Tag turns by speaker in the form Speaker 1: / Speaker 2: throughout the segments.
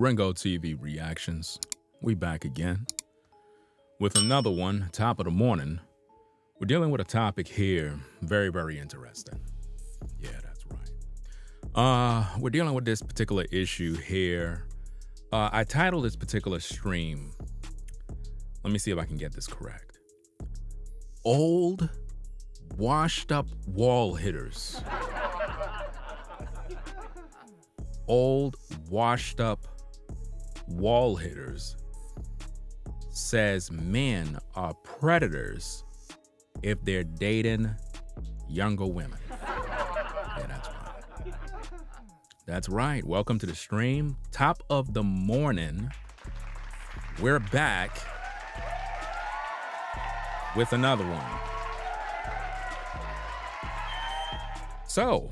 Speaker 1: Ringo TV Reactions. We back again with another one, top of the morning. We're dealing with a topic here, very, very interesting. Yeah, that's right. We're dealing with this particular issue here. I titled this particular stream, let me see if I can get this correct. Old, washed up wall hitters. Old, washed up wall hitters says men are predators if they're dating younger women. Yeah, that's right. That's right. Welcome to the stream. Top of the morning. We're back with another one. So,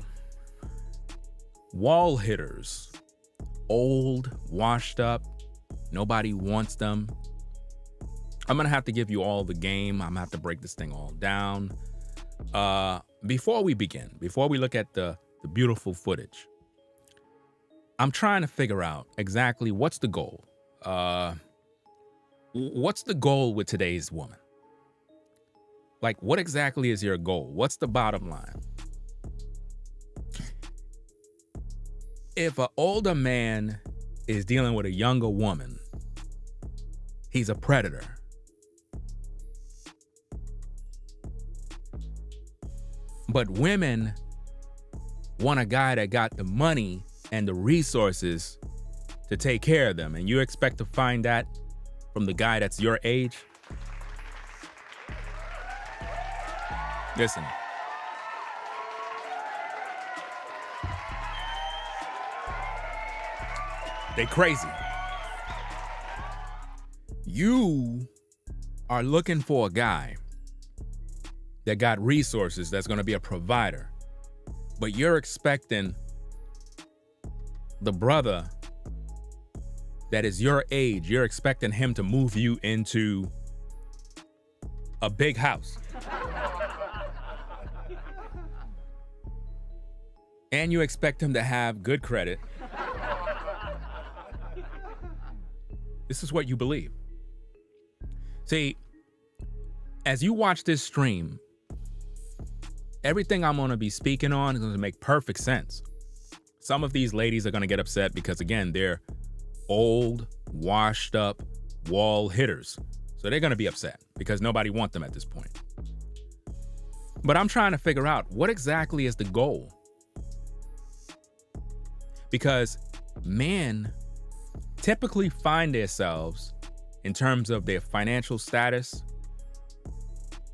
Speaker 1: wall hitters, old, washed up, nobody wants them. I'm gonna have to give you all the game. I'm gonna have to break this thing all down. Before we begin, before we look at the beautiful footage, I'm trying to figure out exactly what's the goal. What's the goal with today's woman? Like, what exactly is your goal? What's the bottom line? If an older man is dealing with a younger woman, he's a predator. But women want a guy that got the money and the resources to take care of them. And you expect to find that from the guy that's your age? Listen. They crazy. You are looking for a guy that got resources, that's going to be a provider, but you're expecting the brother that is your age, you're expecting him to move you into a big house. And you expect him to have good credit. This is what you believe. See, as you watch this stream, everything I'm going to be speaking on is going to make perfect sense. Some of these ladies are going to get upset because, again, they're old, washed up wall hitters. So they're going to be upset because nobody wants them at this point. But I'm trying to figure out what exactly is the goal. Because men typically find themselves, in terms of their financial status,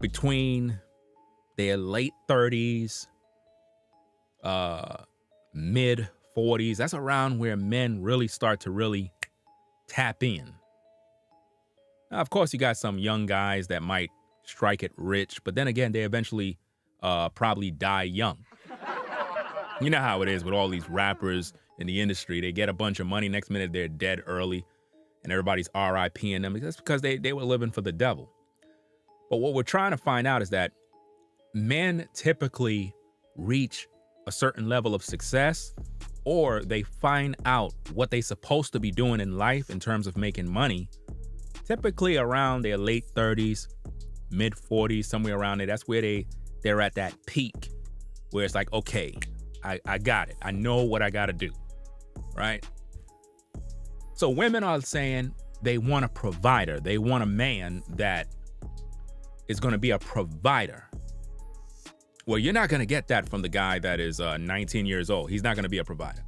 Speaker 1: between their late 30s, mid 40s. That's around where men really start to really tap in. Now, of course, you got some young guys that might strike it rich, but then again, they eventually probably die young. You know how it is with all these rappers in the industry. They get a bunch of money, next minute they're dead early, and everybody's RIPing them. That's because they were living for the devil. But what we're trying to find out is that men typically reach a certain level of success, or they find out what they're supposed to be doing in life in terms of making money, typically around their late 30s, mid 40s, somewhere around there. That's where they're at that peak where it's like, okay, I got it. I know what I got to do, right? So women are saying they want a provider. They want a man that is going to be a provider. Well, you're not going to get that from the guy that is 19 years old. He's not going to be a provider.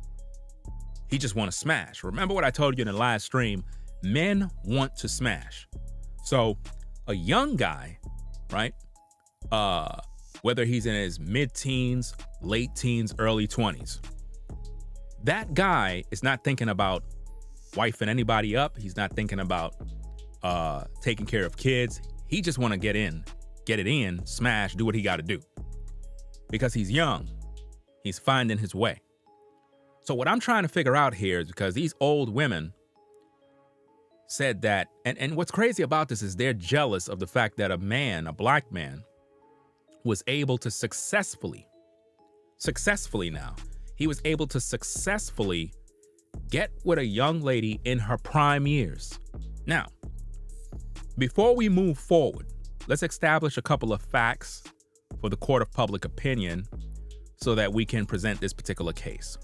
Speaker 1: He just want to smash. Remember what I told you in the last stream? Men want to smash. So a young guy, right? Whether he's in his mid-teens, late teens, early 20s, that guy is not thinking about wifing anybody up. He's not thinking about taking care of kids. He just want to get it in, smash, do what he got to do. Because he's young, he's finding his way. So what I'm trying to figure out here is because these old women said that, and what's crazy about this is they're jealous of the fact that a man, a black man, was able to successfully now, he was able to successfully Get with a young lady in her prime years. Now, before we move forward, let's establish a couple of facts for the court of public opinion so that we can present this particular case.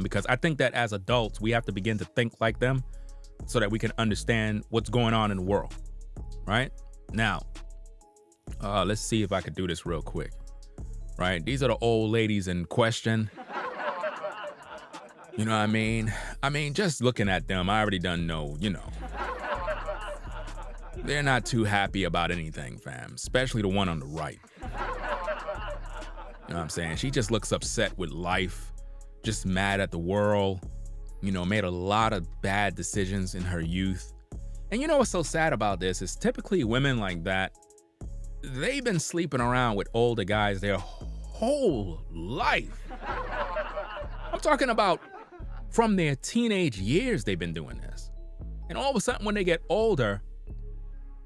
Speaker 1: Because I think that as adults, we have to begin to think like them so that we can understand what's going on in the world, right? Now, let's see if I could do this real quick, right? These are the old ladies in question. You know what I mean? Just looking at them, I already done know, they're not too happy about anything, fam, especially the one on the right. You know what I'm saying? She just looks upset with life, just mad at the world, made a lot of bad decisions in her youth. And you know what's so sad about this is typically women like that, they've been sleeping around with older guys their whole life. I'm talking about from their teenage years they've been doing this. And all of a sudden when they get older,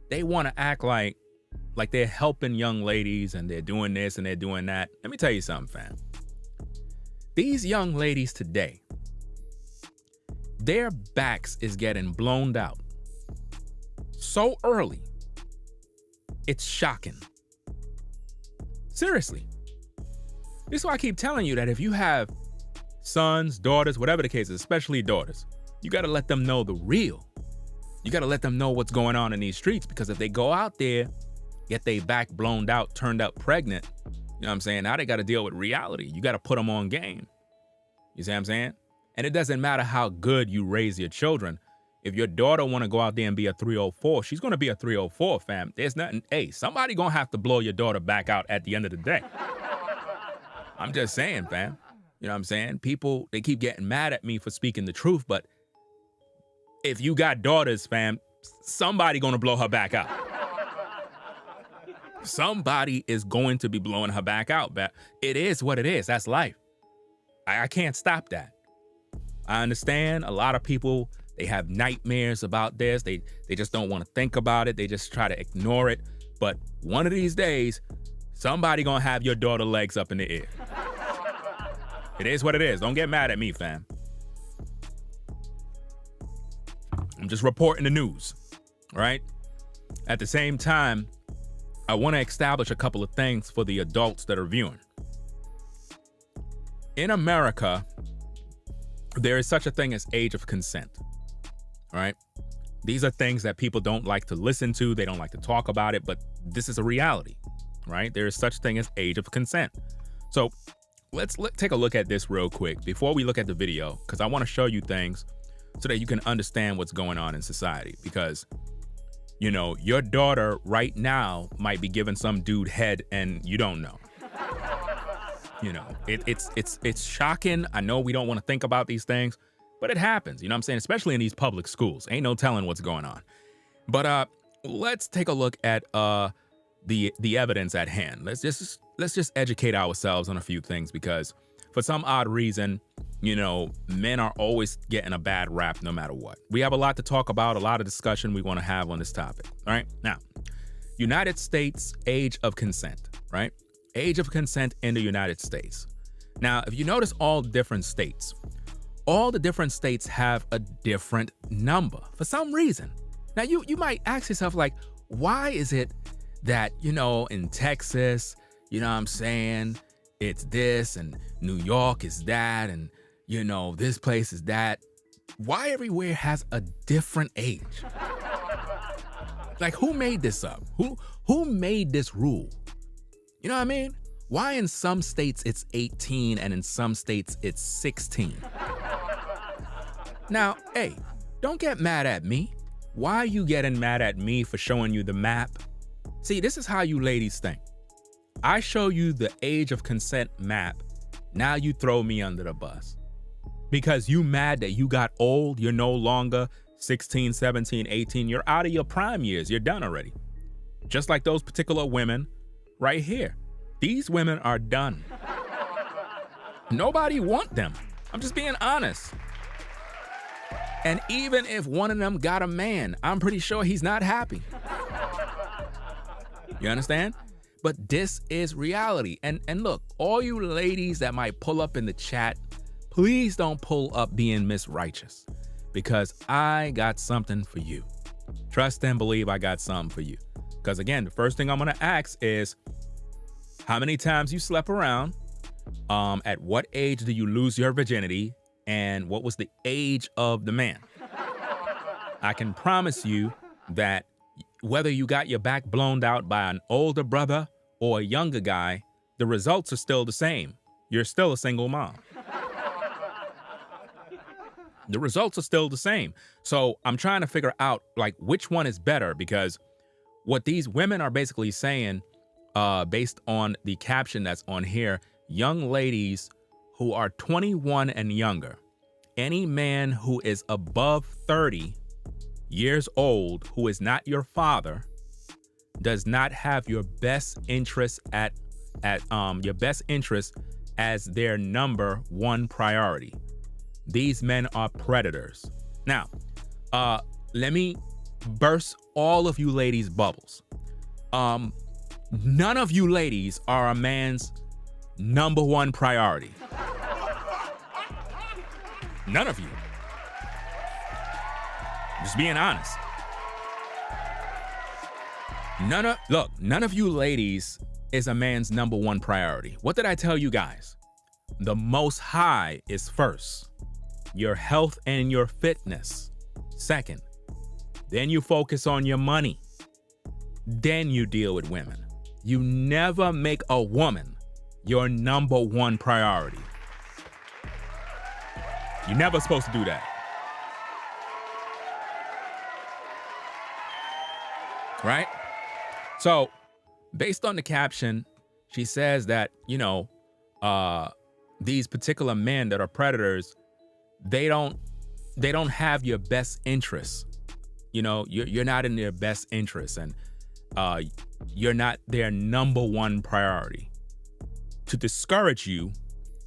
Speaker 1: they want to act like they're helping young ladies and they're doing this and they're doing that. Let me tell you something, fam. These young ladies today, their backs is getting blown out so early. It's shocking. Seriously. This is why I keep telling you that if you have sons, daughters, whatever the case is, especially daughters, you got to let them know the real. You got to let them know what's going on in these streets, because if they go out there, get their back blown out, turned out pregnant, you know what I'm saying? Now they got to deal with reality. You got to put them on game. You see what I'm saying? And it doesn't matter how good you raise your children. If your daughter want to go out there and be a 304, she's going to be a 304, fam. There's nothing. Hey, somebody going to have to blow your daughter back out at the end of the day. I'm just saying, fam. You know what I'm saying? People, they keep getting mad at me for speaking the truth, but if you got daughters, fam, somebody going to blow her back out. Somebody is going to be blowing her back out. But it is what it is. That's life. I can't stop that. I understand a lot of people, they have nightmares about this. They just don't want to think about it. They just try to ignore it. But one of these days, somebody gonna have your daughter legs up in the air. It is what it is. Don't get mad at me, fam. I'm just reporting the news, right? At the same time, I want to establish a couple of things for the adults that are viewing. In America, there is such a thing as age of consent, right? These are things that people don't like to listen to. They don't like to talk about it, but this is a reality, right? There is such thing as age of consent. So let's take a look at this real quick before we look at the video, because I want to show you things so that you can understand what's going on in society. Because, your daughter right now might be giving some dude head and you don't know. It's shocking. I know we don't want to think about these things, but it happens. You know what I'm saying? Especially in these public schools. Ain't no telling what's going on. But let's take a look at the evidence at hand. Let's just educate ourselves on a few things, because for some odd reason, men are always getting a bad rap no matter what. We have a lot to talk about, a lot of discussion we want to have on this topic. All right. Now, United States age of consent, right? Age of consent in the United States. Now, if you notice all the different states have a different number for some reason. Now, you might ask yourself, like, why is it that, in Texas, you know what I'm saying, it's this, and New York is that, and, this place is that. Why everywhere has a different age? Like, who made this up? Who made this rule? You know what I mean? Why in some states it's 18 and in some states it's 16? Now, hey, don't get mad at me. Why are you getting mad at me for showing you the map? See, this is how you ladies think. I show you the age of consent map. Now you throw me under the bus. Because you mad that you got old, you're no longer 16, 17, 18. You're out of your prime years. You're done already. Just like those particular women right here. These women are done. Nobody want them. I'm just being honest. And even if one of them got a man, I'm pretty sure he's not happy. You understand? But this is reality. And look, all you ladies that might pull up in the chat please don't pull up being Miss Righteous, because I got something for you. Trust and believe I got something for you. Because again, the first thing I'm going to ask is how many times you slept around, at what age do you lose your virginity, and what was the age of the man? I can promise you that whether you got your back blown out by an older brother or a younger guy, the results are still the same. You're still a single mom. The results are still the same. So I'm trying to figure out like which one is better, because what these women are basically saying, based on the caption that's on here, young ladies who are 21 and younger, any man who is above 30 years old, who is not your father, does not have your best interest your best interest as their number one priority. These men are predators. Now, let me burst all of you ladies' bubbles. None of you ladies are a man's number one priority. None of you. Just being honest. None of you ladies is a man's number one priority. What did I tell you guys? The Most High is first. Your health and your fitness, second. Then you focus on your money. Then you deal with women. You never make a woman your number one priority. You're never supposed to do that. Right? So, based on the caption, she says that, these particular men that are predators, they don't have your best interests. You're not in their best interests, and you're not their number one priority. To discourage you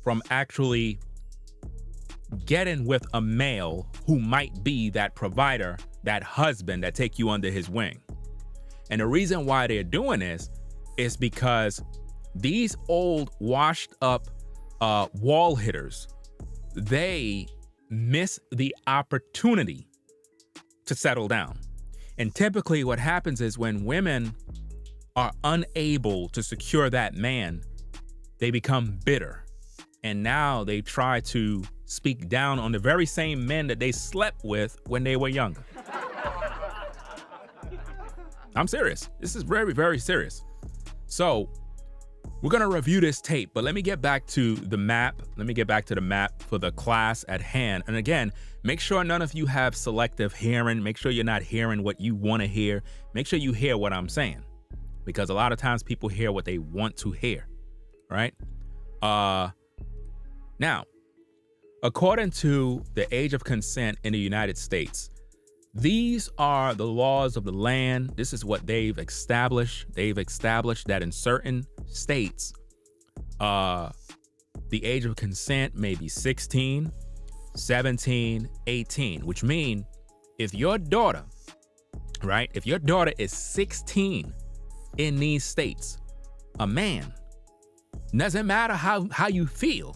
Speaker 1: from actually getting with a male who might be that provider, that husband that take you under his wing. And the reason why they're doing this is because these old washed up wall hitters, they miss the opportunity to settle down. And typically what happens is when women are unable to secure that man, they become bitter. And now they try to speak down on the very same men that they slept with when they were younger. I'm serious. This is very, very serious. So we're going to review this tape, but let me get back to the map. Let me get back to the map for the class at hand. And again, make sure none of you have selective hearing. Make sure you're not hearing what you want to hear. Make sure you hear what I'm saying, because a lot of times people hear what they want to hear, right? Now, according to the age of consent in the United States, these are the laws of the land. This is what they've established. They've established that in certain states, the age of consent may be 16, 17, 18, which means if your daughter, right, if your daughter is 16 in these states, a man, doesn't matter how you feel,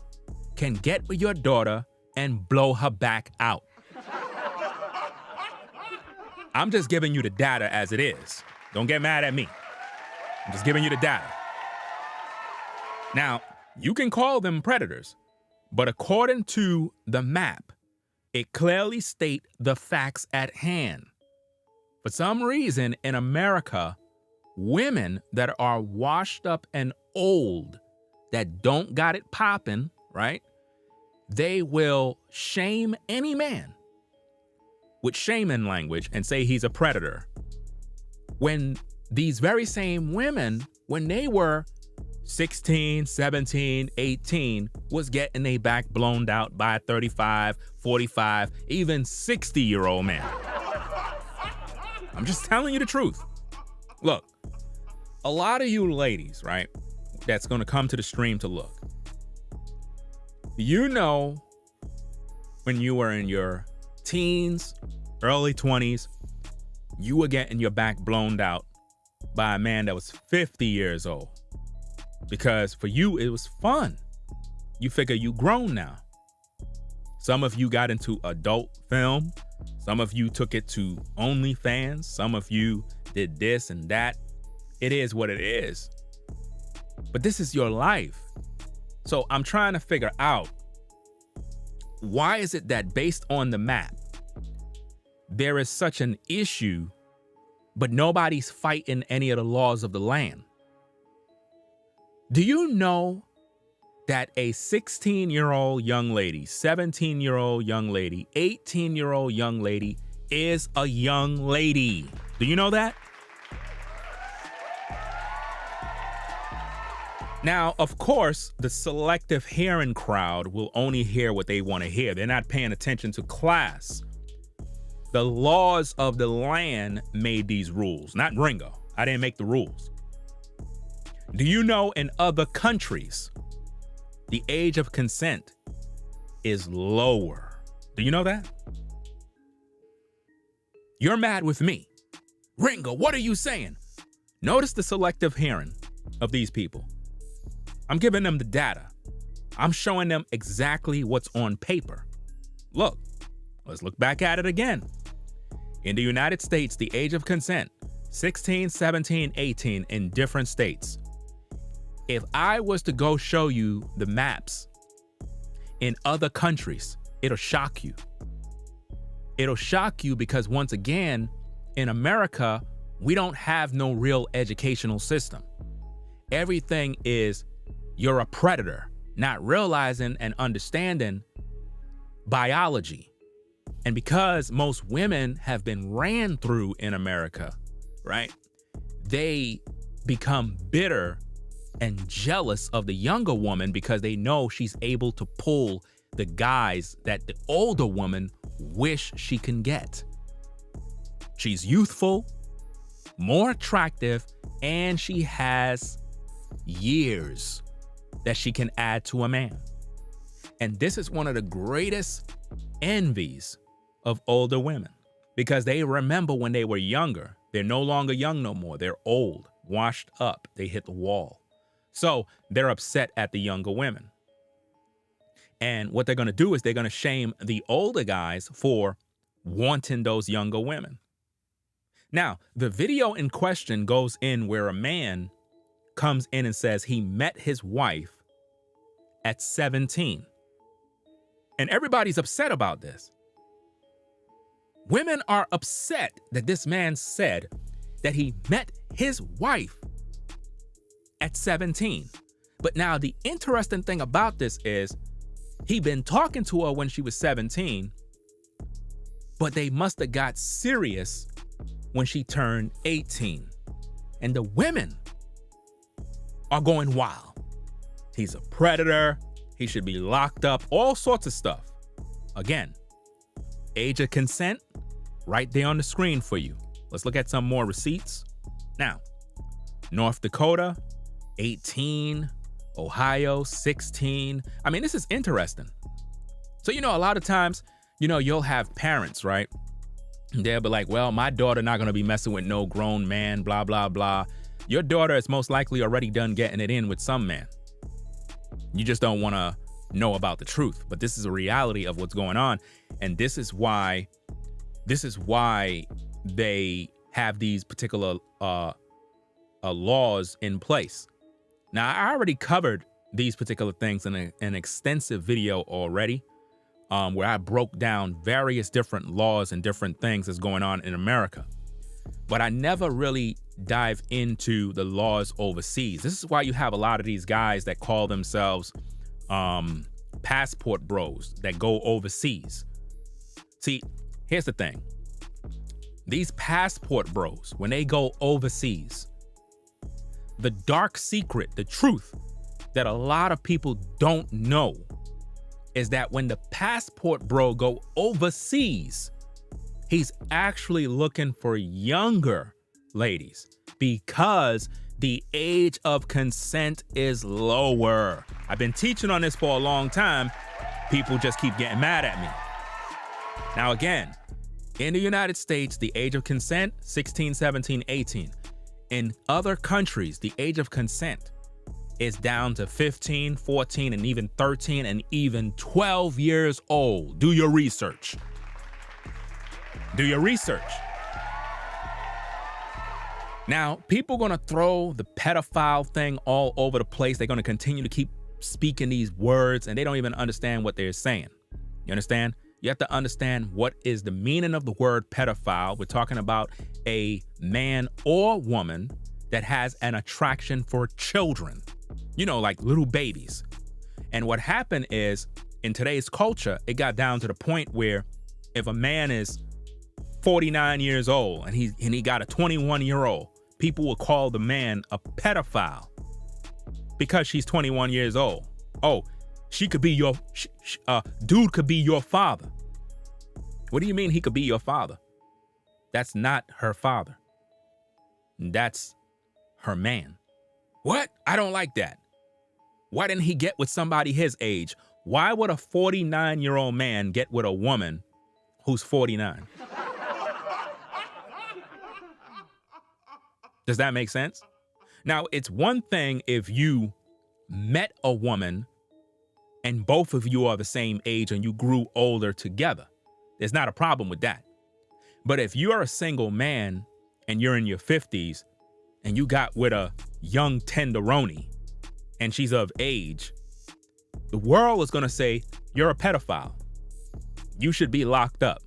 Speaker 1: can get with your daughter and blow her back out. I'm just giving you the data as it is. Don't get mad at me. I'm just giving you the data. Now, you can call them predators, but according to the map, it clearly states the facts at hand. For some reason in America, women that are washed up and old, that don't got it popping, right? They will shame any man with shaming language and say he's a predator. When these very same women, when they were 16, 17, 18, was getting their back blown out by a 35, 45, even 60-year-old man. I'm just telling you the truth. Look, a lot of you ladies, right, that's going to come to the stream to look. When you were in your teens, early 20s, you were getting your back blown out by a man that was 50 years old. Because for you, it was fun. You figure you grown now. Some of you got into adult film. Some of you took it to OnlyFans. Some of you did this and that. It is what it is. But this is your life. So I'm trying to figure out, why is it that based on the map, there is such an issue, but nobody's fighting any of the laws of the land? Do you know that a 16-year-old young lady, 17-year-old young lady, 18-year-old young lady is a young lady? Do you know that? Now, of course, the selective hearing crowd will only hear what they want to hear. They're not paying attention to class. The laws of the land made these rules, not Ringo. I didn't make the rules. Do you know in other countries, the age of consent is lower? Do you know that? You're mad with me. Ringo, what are you saying? Notice the selective hearing of these people. I'm giving them the data. I'm showing them exactly what's on paper. Look, let's look back at it again. In the United States, the age of consent, 16, 17, 18 in different states. If I was to go show you the maps in other countries, it'll shock you. It'll shock you because, once again, in America, we don't have no real educational system. Everything is, you're a predator, not realizing and understanding biology. And because most women have been ran through in America, right? They become bitter and jealous of the younger woman because they know she's able to pull the guys that the older woman wish she can get. She's youthful, more attractive, and she has years that she can add to a man. And this is one of the greatest envies of older women, because they remember when they were younger. They're no longer young no more. They're old, washed up. They hit the wall. So they're upset at the younger women. And what they're going to do is they're going to shame the older guys for wanting those younger women. Now, the video in question goes in where a man comes in and says he met his wife at 17. And everybody's upset about this. Women are upset that this man said that he met his wife at 17. But now the interesting thing about this is he'd been talking to her when she was 17, but they must have got serious when she turned 18. And the women are going wild. He's a predator. He should be locked up, all sorts of stuff. Again, age of consent, right there on the screen for you. Let's look at some more receipts. Now, North Dakota, 18, Ohio, 16. I mean, this is interesting. So, a lot of times, you'll have parents, right? They'll be like, well, my daughter not going to be messing with no grown man, blah, blah, blah. Your daughter is most likely already done getting it in with some man. You just don't want to know about the truth. But this is a reality of what's going on. And this is why they have these particular laws in place. Now, I already covered these particular things in an extensive video already, where I broke down various different laws and different things that's going on in America. But I never really dive into the laws overseas. This is why you have a lot of these guys that call themselves passport bros that go overseas. See, here's the thing. These passport bros, when they go overseas, the dark secret, the truth that a lot of people don't know is that when the passport bro go overseas, he's actually looking for younger ladies because the age of consent is lower. I've been teaching on this for a long time. People just keep getting mad at me. Now again, in the United States, the age of consent, 16, 17, 18. In other countries, the age of consent is down to 15, 14, and even 13, and even 12 years old. Do your research. Do your research. Now, people are going to throw the pedophile thing all over the place. They're going to continue to keep speaking these words, and they don't even understand what they're saying. You understand? You have to understand what is the meaning of the word pedophile. We're talking about a man or woman that has an attraction for children, like little babies. And what happened is, in today's culture, it got down to the point where if a man is 49 years old and he got a 21-year-old, people will call the man a pedophile because she's 21 years old. Oh, she could be dude could be your father. What do you mean he could be your father? That's not her father. That's her man. What? I don't like that. Why didn't he get with somebody his age? Why would a 49-year-old man get with a woman who's 49? Does that make sense? Now, it's one thing if you met a woman and both of you are the same age and you grew older together. There's not a problem with that. But if you're a single man and you're in your 50s and you got with a young tenderoni and she's of age, the world is going to say you're a pedophile. You should be locked up.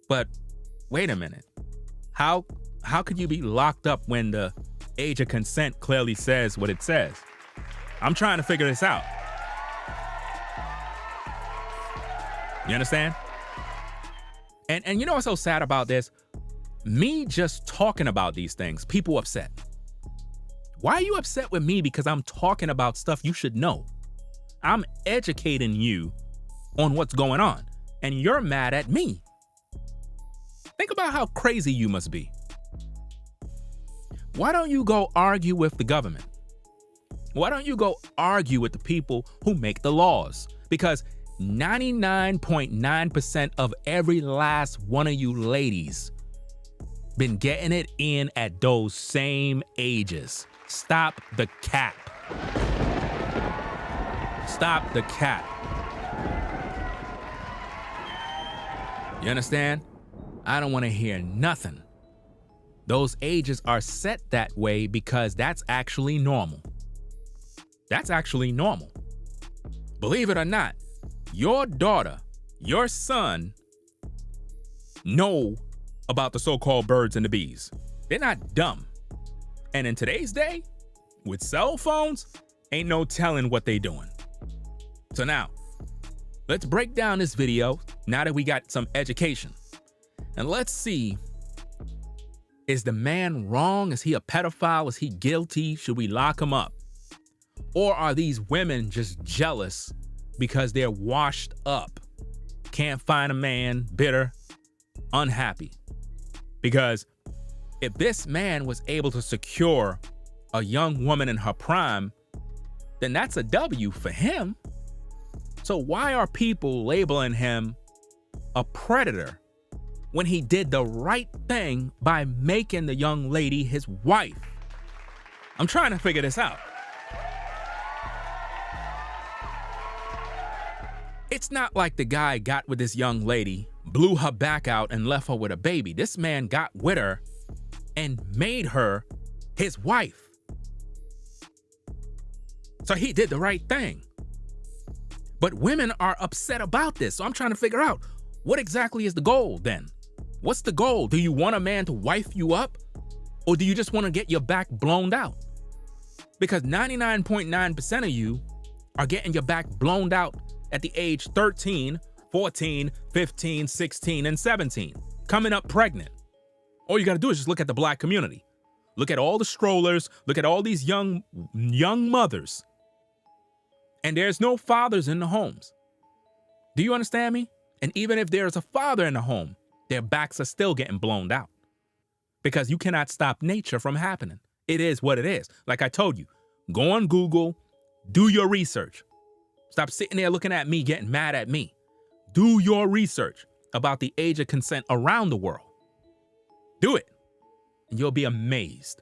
Speaker 1: But wait a minute. How could you be locked up when the age of consent clearly says what it says? I'm trying to figure this out. You understand? And you know what's so sad about this? Me just talking about these things, people upset. Why are you upset with me? Because I'm talking about stuff you should know. I'm educating you on what's going on, and you're mad at me. Think about how crazy you must be. Why don't you go argue with the government? Why don't you go argue with the people who make the laws? Because 99.9% of every last one of you ladies been getting it in at those same ages. Stop the cap. Stop the cap. You understand? I don't want to hear nothing. Those ages are set that way because that's actually normal. That's actually normal. Believe it or not, your daughter, your son know about the so-called birds and the bees. They're not dumb. And in today's day, with cell phones, ain't no telling what they doing. So now, let's break down this video now that we got some education. And let's see, is the man wrong? Is he a pedophile? Is he guilty? Should we lock him up? Or are these women just jealous because they're washed up, can't find a man, bitter, unhappy? Because if this man was able to secure a young woman in her prime, then that's a W for him. So why are people labeling him a predator when he did the right thing by making the young lady his wife? I'm trying to figure this out. It's not like the guy got with this young lady, blew her back out, and left her with a baby. This man got with her and made her his wife. So he did the right thing. But women are upset about this. So I'm trying to figure out, what exactly is the goal then? What's the goal? Do you want a man to wife you up? Or do you just want to get your back blown out? Because 99.9% of you are getting your back blown out at the age 13, 14, 15, 16, and 17, coming up pregnant. All you got to do is just look at the black community. Look at all the strollers. Look at all these young mothers. And there's no fathers in the homes. Do you understand me? And even if there's a father in the home, their backs are still getting blown out. Because you cannot stop nature from happening. It is what it is. Like I told you, go on Google, do your research. Stop sitting there looking at me, getting mad at me. Do your research about the age of consent around the world. Do it, and you'll be amazed.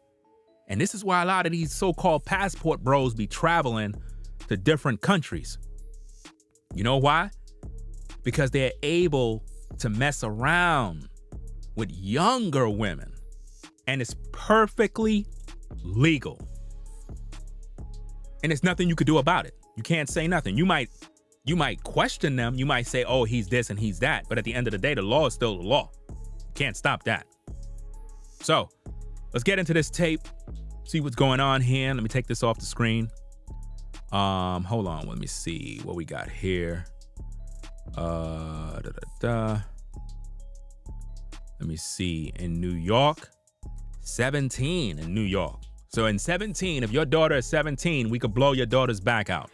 Speaker 1: And this is why a lot of these so-called passport bros be traveling to different countries. You know why? Because they're able to mess around with younger women. And it's perfectly legal. And there's nothing you could do about it. You can't say nothing. You might question them. You might say, oh, he's this and he's that. But at the end of the day, the law is still the law. You can't stop that. So let's get into this tape. See what's going on here. Let me take this off the screen. Hold on. Let me see what we got here. Let me see. In New York, 17 in New York. So in 17, if your daughter is 17, we could blow your daughter's back out.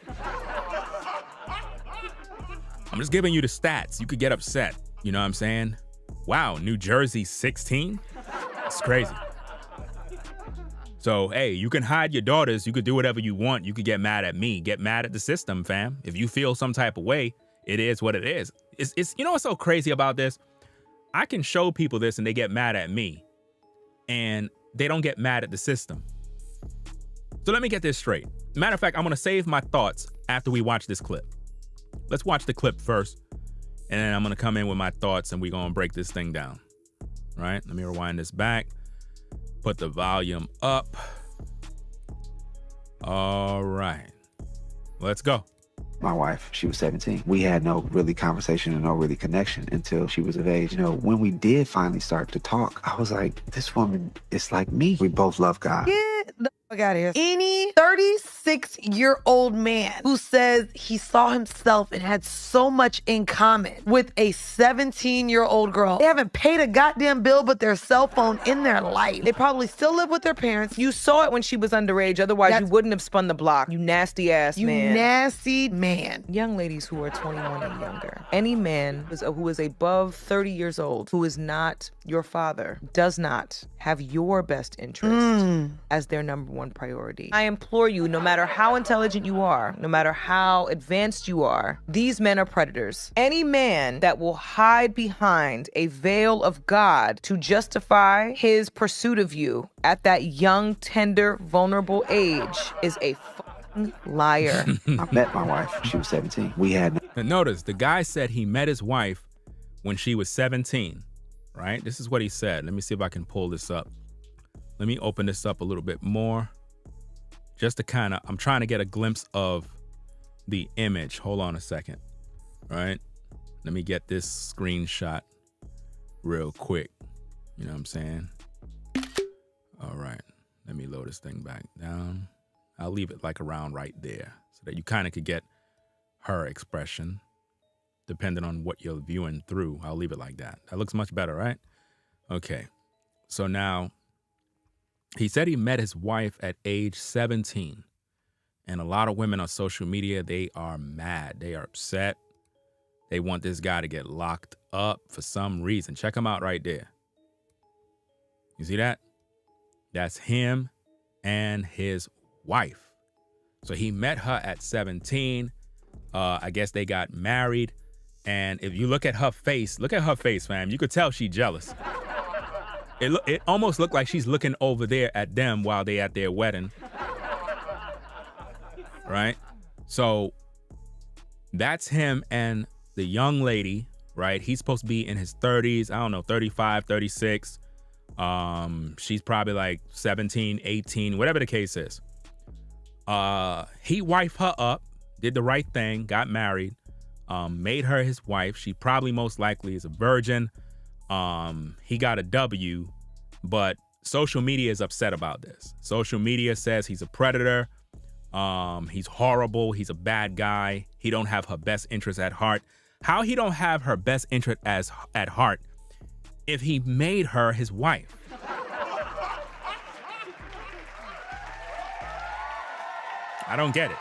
Speaker 1: I'm just giving you the stats. You could get upset. You know what I'm saying? Wow, New Jersey 16? It's crazy. So, hey, you can hide your daughters. You could do whatever you want. You could get mad at me. Get mad at the system, fam. If you feel some type of way, it is what it is. It's you know what's so crazy about this? I can show people this and they get mad at me. And they don't get mad at the system. So let me get this straight. Matter of fact, I'm going to save my thoughts after we watch this clip. Let's watch the clip first. And then I'm going to come in with my thoughts and we're going to break this thing down. All right, let me rewind this back. Put the volume up. All right, let's go.
Speaker 2: My wife, she was 17. We had no really conversation and no really connection until she was of age. You know, when we did finally start to talk, I was like, this woman is like me. We both love God.
Speaker 3: Get the fuck out of here. Any 36-year-old man who says he saw himself and had so much in common with a 17-year-old girl, they haven't paid a goddamn bill but their cell phone in their life. They probably still live with their parents.
Speaker 4: You saw it when she was underage. Otherwise, you wouldn't have spun the block. You nasty ass
Speaker 3: You
Speaker 4: man.
Speaker 3: nasty man.
Speaker 4: Young ladies who are 21 and younger. Any man who is above 30 years old, who is not your father, does not have your best interest as their number one priority. I implore you, no matter how intelligent you are, no matter how advanced you are, these men are predators. Any man that will hide behind a veil of God to justify his pursuit of you at that young, tender, vulnerable age is a fucking liar.
Speaker 2: I met my wife. She was 17. We had
Speaker 1: Now notice, the guy said he met his wife when she was 17, right? This is what he said. Let me see if I can pull this up. Let me open this up a little bit more. Just to I'm trying to get a glimpse of the image. Hold on a second, right? Let me get this screenshot real quick. You know what I'm saying? All right, let me load this thing back down. I'll leave it like around right there so that you kind of could get her expression depending on what you're viewing through. I'll leave it like that. That looks much better, right? Okay, so now he said he met his wife at age 17. And a lot of women on social media, they are mad. They are upset. They want this guy to get locked up for some reason. Check him out right there. You see that? That's him and his wife. So he met her at 17. I guess they got married. And if you look at her face, fam, you could tell she's jealous. It almost looked like she's looking over there at them while they at their wedding. Right? So that's him and the young lady, right? He's supposed to be in his 30s. I don't know, 35, 36. She's probably like 17, 18, whatever the case is. He wifed her up, did the right thing, got married, made her his wife. She probably most likely is a virgin. He got a W, but social media is upset about this. Social media says he's a predator. He's horrible. He's a bad guy. He don't have her best interest at heart. How he don't have her best interest at heart if he made her his wife? I don't get it.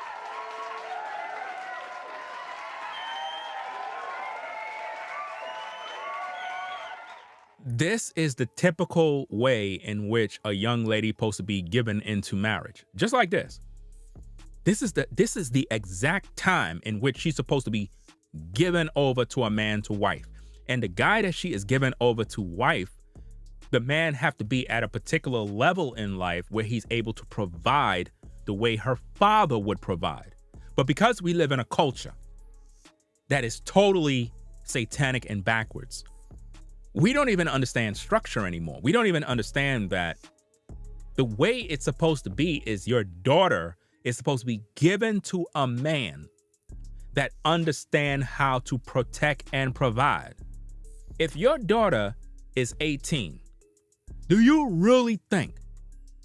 Speaker 1: This is the typical way in which a young lady supposed to be given into marriage. Just like this. This is the exact time in which she's supposed to be given over to a man to wife. And the guy that she is given over to wife The man have to be at a particular level in life where he's able to provide the way her father would provide. But because we live in a culture that is totally satanic and backwards, we don't even understand structure anymore. We don't even understand that the way it's supposed to be is your daughter is supposed to be given to a man that understand how to protect and provide. If your daughter is 18, do you really think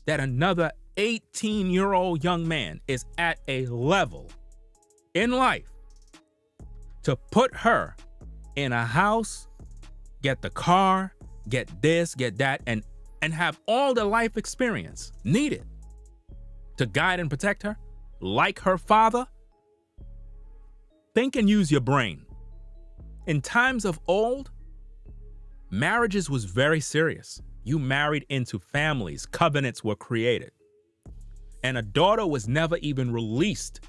Speaker 1: that another 18-year-old young man is at a level in life to put her in a house, get the car, get this, get that, and have all the life experience needed to guide and protect her like her father? Think and use your brain. In times of old, marriages was very serious. You married into families, covenants were created. And a daughter was never even released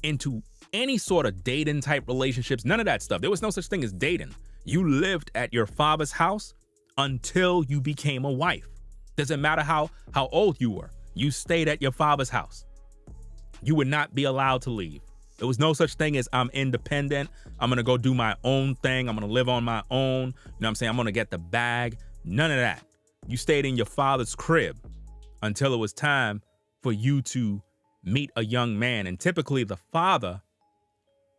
Speaker 1: into any sort of dating type relationships, none of that stuff. There was no such thing as dating. You lived at your father's house until you became a wife. Doesn't matter how old you were. You stayed at your father's house. You would not be allowed to leave. There was no such thing as I'm independent. I'm going to go do my own thing. I'm going to live on my own. You know what I'm saying? I'm going to get the bag. None of that. You stayed in your father's crib until it was time for you to meet a young man. And typically the father,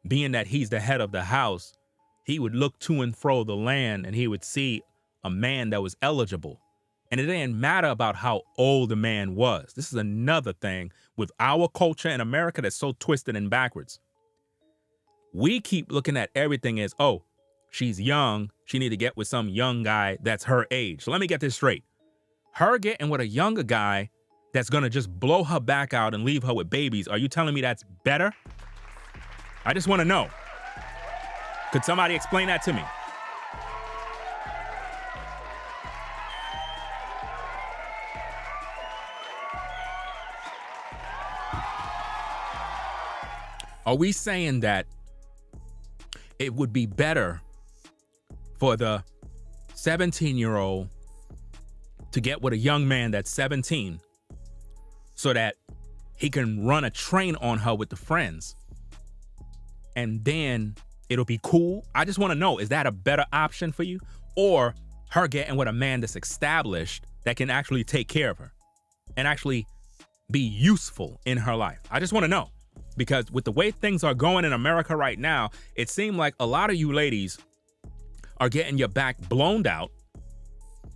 Speaker 1: being that he's the head of the house, he would look to and fro the land and he would see a man that was eligible. And it didn't matter about how old the man was. This is another thing with our culture in America that's so twisted and backwards. We keep looking at everything as, oh, she's young. She need to get with some young guy that's her age. So let me get this straight. Her getting with a younger guy that's going to just blow her back out and leave her with babies. Are you telling me that's better? I just want to know. Could somebody explain that to me? Are we saying that it would be better for the 17-year-old to get with a young man that's 17 so that he can run a train on her with the friends and then it'll be cool? I just want to know, is that a better option for you? Or her getting with a man that's established that can actually take care of her and actually be useful in her life? I just want to know. Because with the way things are going in America right now, it seems like a lot of you ladies are getting your back blown out.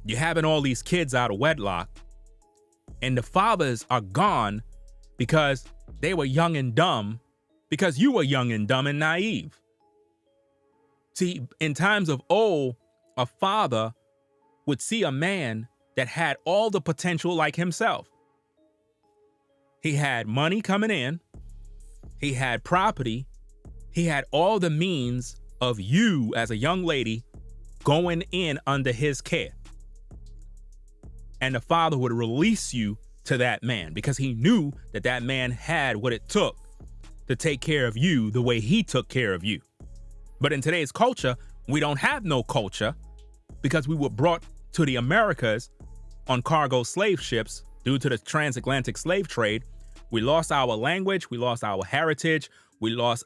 Speaker 1: You're having all these kids out of wedlock. And the fathers are gone because they were young and dumb, because you were young and dumb and naive. See, in times of old, a father would see a man that had all the potential like himself. He had money coming in. He had property. He had all the means of you as a young lady going in under his care. And the father would release you to that man because he knew that that man had what it took to take care of you the way he took care of you. But in today's culture, we don't have no culture because we were brought to the Americas on cargo slave ships due to the transatlantic slave trade. We lost our language, we lost our heritage, we lost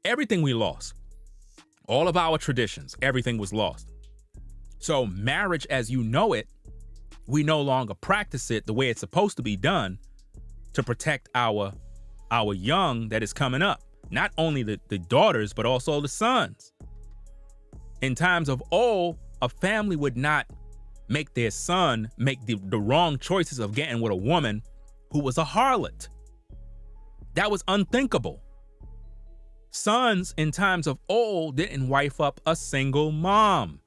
Speaker 1: everything we lost. All of our traditions, everything was lost. So marriage as you know it, we no longer practice it the way it's supposed to be done to protect our young that is coming up. Not only the daughters, but also the sons. In times of old, a family would not make their son make the wrong choices of getting with a woman who was a harlot. That was unthinkable. Sons in times of old didn't wife up a single mom.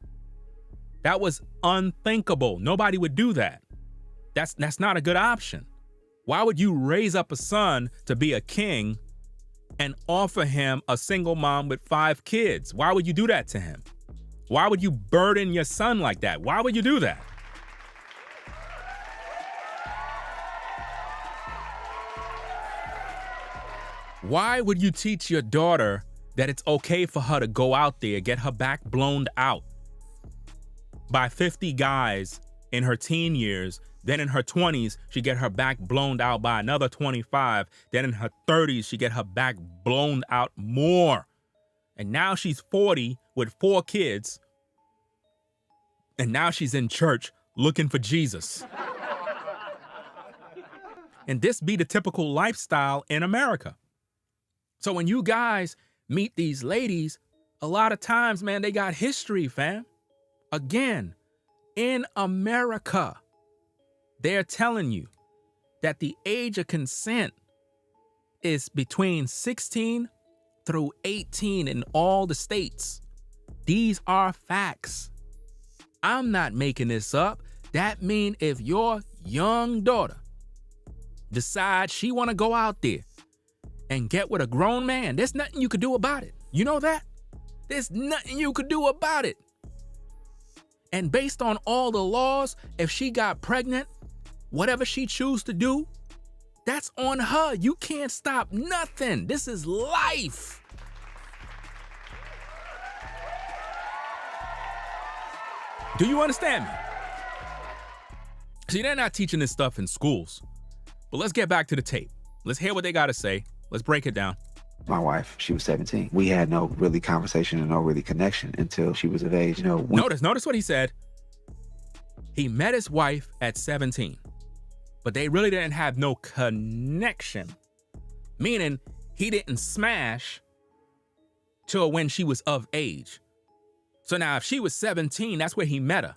Speaker 1: That was unthinkable. Nobody would do that. That's not a good option. Why would you raise up a son to be a king and offer him a single mom with 5 kids? Why would you do that to him? Why would you burden your son like that? Why would you do that? Why would you teach your daughter that it's okay for her to go out there, get her back blown out, by 50 guys in her teen years. Then in her 20s, she get her back blown out by another 25. Then in her 30s, she get her back blown out more. And now she's 40 with 4 kids. And now she's in church looking for Jesus. And this be the typical lifestyle in America. So when you guys meet these ladies, a lot of times, man, they got history, fam. Again, in America, they're telling you that the age of consent is between 16 through 18 in all the states. These are facts. I'm not making this up. That means if your young daughter decides she want to go out there and get with a grown man, there's nothing you could do about it. You know that? There's nothing you could do about it. And based on all the laws, if she got pregnant, whatever she choose to do, that's on her. You can't stop nothing. This is life. Do you understand me? See, they're not teaching this stuff in schools. But let's get back to the tape. Let's hear what they got to say. Let's break it down.
Speaker 2: My wife, she was 17. We had no really conversation and no really connection until she was of age. You know,
Speaker 1: Notice what he said. He met his wife at 17, but they really didn't have no connection. Meaning he didn't smash till when she was of age. So now if she was 17, that's where he met her.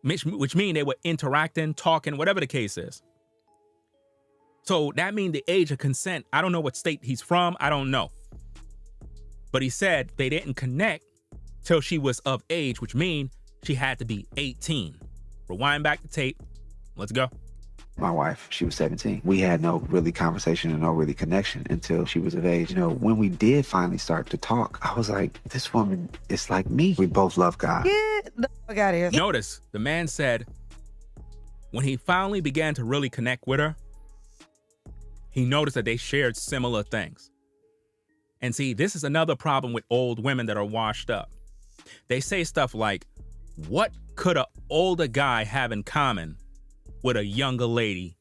Speaker 1: Which means they were interacting, talking, whatever the case is. So that means the age of consent, I don't know what state he's from, I don't know. But he said they didn't connect till she was of age, which means she had to be 18. Rewind back the tape. Let's go.
Speaker 2: My wife, she was 17. We had no really conversation and no really connection until she was of age. You know, when we did finally start to talk, I was like, this woman is like me. We both love God.
Speaker 3: Get the fuck out of here.
Speaker 1: Notice the man said when he finally began to really connect with her, he noticed that they shared similar things. And see, this is another problem with old women that are washed up. They say stuff like, what could an older guy have in common with a younger lady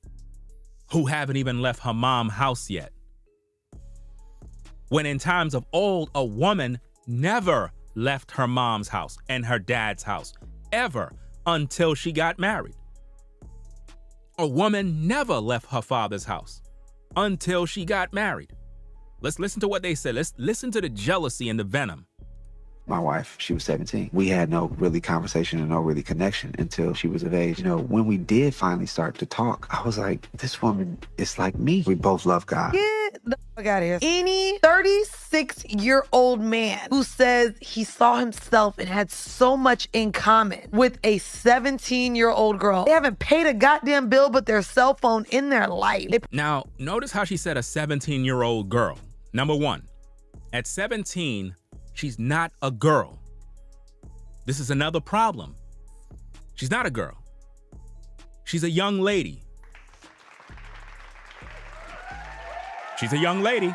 Speaker 1: who haven't even left her mom's house yet? When in times of old, a woman never left her mom's house and her dad's house, ever, until she got married. A woman never left her father's house until she got married. Let's listen to what they said. Let's listen to the jealousy and the venom.
Speaker 2: My wife, she was 17. We had no really conversation and no really connection until she was of age. You know, when we did finally start to talk, I was like, this woman is like me. We both love God.
Speaker 3: Get the fuck out of here. Any 36-year-old man who says he saw himself and had so much in common with a 17-year-old girl, they haven't paid a goddamn bill but their cell phone in their life.
Speaker 1: Now, notice how she said a 17-year-old girl. Number one, at 17, she's not a girl. This is another problem. She's not a girl. She's a young lady. She's a young lady.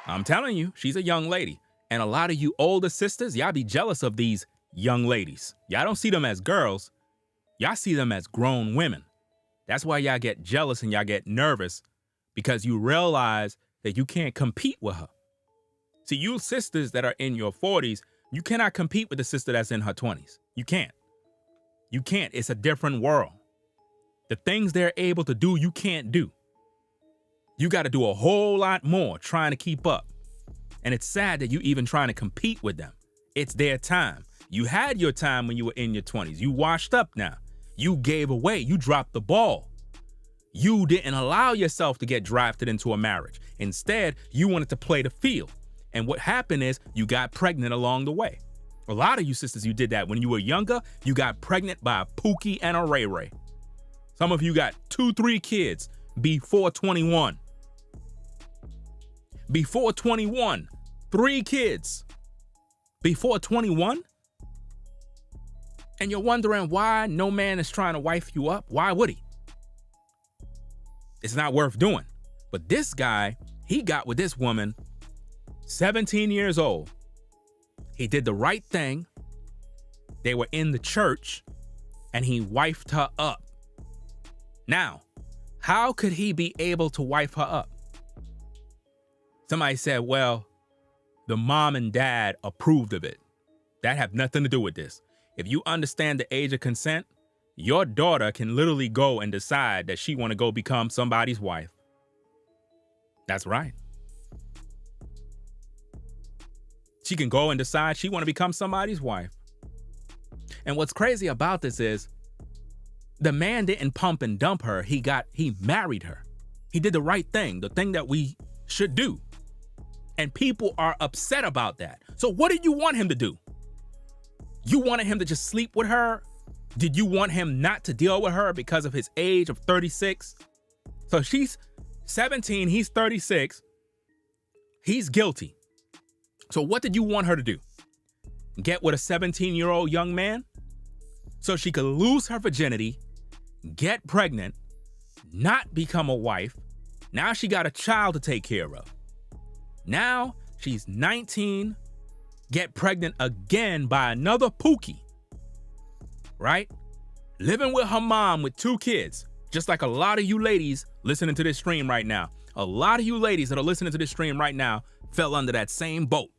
Speaker 1: I'm telling you, she's a young lady. And a lot of you older sisters, y'all be jealous of these young ladies. Y'all don't see them as girls. Y'all see them as grown women. That's why y'all get jealous and y'all get nervous, because you realize that you can't compete with her. See, you sisters that are in your 40s, you cannot compete with the sister that's in her 20s. You can't. You can't. It's a different world. The things they're able to do, you can't do. You got to do a whole lot more trying to keep up. And it's sad that you even trying to compete with them. It's their time. You had your time when you were in your 20s. You washed up now. You gave away. You dropped the ball. You didn't allow yourself to get drafted into a marriage. Instead, you wanted to play the field. And what happened is you got pregnant along the way. A lot of you sisters, you did that. When you were younger, you got pregnant by a Pookie and a Ray Ray. Some of you got 2-3 kids before 21. Before 21, 3 kids. Before 21? And you're wondering why no man is trying to wife you up? Why would he? It's not worth doing. But this guy, he got with this woman, 17 years old. He did the right thing. They were in the church and he wifed her up. Now, how could he be able to wife her up? Somebody said, well, the mom and dad approved of it. That have nothing to do with this. If you understand the age of consent, your daughter can literally go and decide that she want to go become somebody's wife. That's right. She can go and decide she want to become somebody's wife. And what's crazy about this is the man didn't pump and dump her. He married her. He did the right thing, the thing that we should do. And people are upset about that. So what did you want him to do? You wanted him to just sleep with her? Did you want him not to deal with her because of his age of 36? So she's 17, he's 36. He's guilty. So what did you want her to do? Get with a 17-year-old young man so she could lose her virginity, get pregnant, not become a wife. Now she got a child to take care of. Now she's 19, get pregnant again by another Pookie, right? Living with her mom with 2 kids, just like a lot of you ladies listening to this stream right now. A lot of you ladies that are listening to this stream right now fell under that same boat.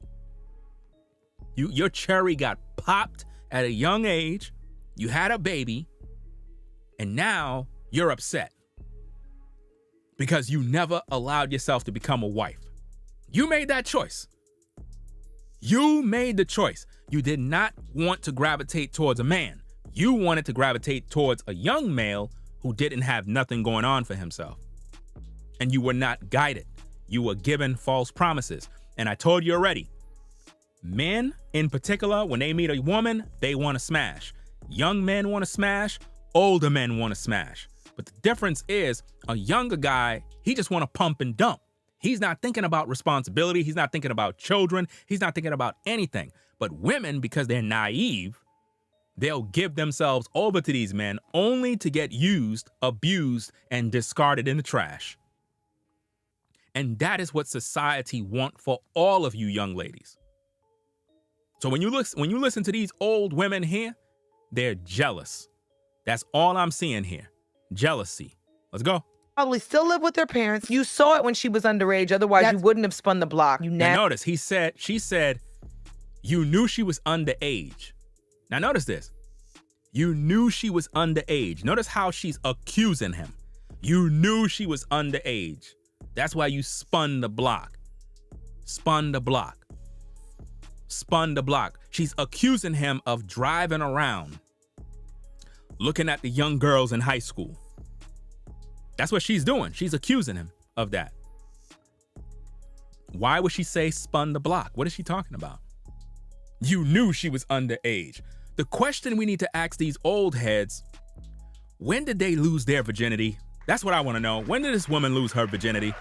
Speaker 1: Your cherry got popped at a young age. You had a baby, and now you're upset because you never allowed yourself to become a wife. You made that choice. You made the choice. You did not want to gravitate towards a man. You wanted to gravitate towards a young male who didn't have nothing going on for himself. And you were not guided. You were given false promises. And I told you already, men in particular, when they meet a woman, they want to smash. Young men want to smash. Older men want to smash. But the difference is a younger guy, he just want to pump and dump. He's not thinking about responsibility. He's not thinking about children. He's not thinking about anything. But women, because they're naive, they'll give themselves over to these men only to get used, abused, and discarded in the trash. And that is what society wants for all of you young ladies. So when you listen to these old women here, they're jealous. That's all I'm seeing here. Jealousy. Let's go.
Speaker 3: Probably still live with their parents.
Speaker 4: You saw it when she was underage. Otherwise, you wouldn't have spun the block.
Speaker 1: Now notice, she said, you knew she was underage. Now notice this. You knew she was underage. Notice how she's accusing him. You knew she was underage. That's why you spun the block. Spun the block. Spun the block. She's accusing him of driving around, looking at the young girls in high school. That's what she's doing. She's accusing him of that. Why would she say spun the block? What is she talking about? You knew she was underage. The question we need to ask these old heads, when did they lose their virginity? That's what I want to know. When did this woman lose her virginity?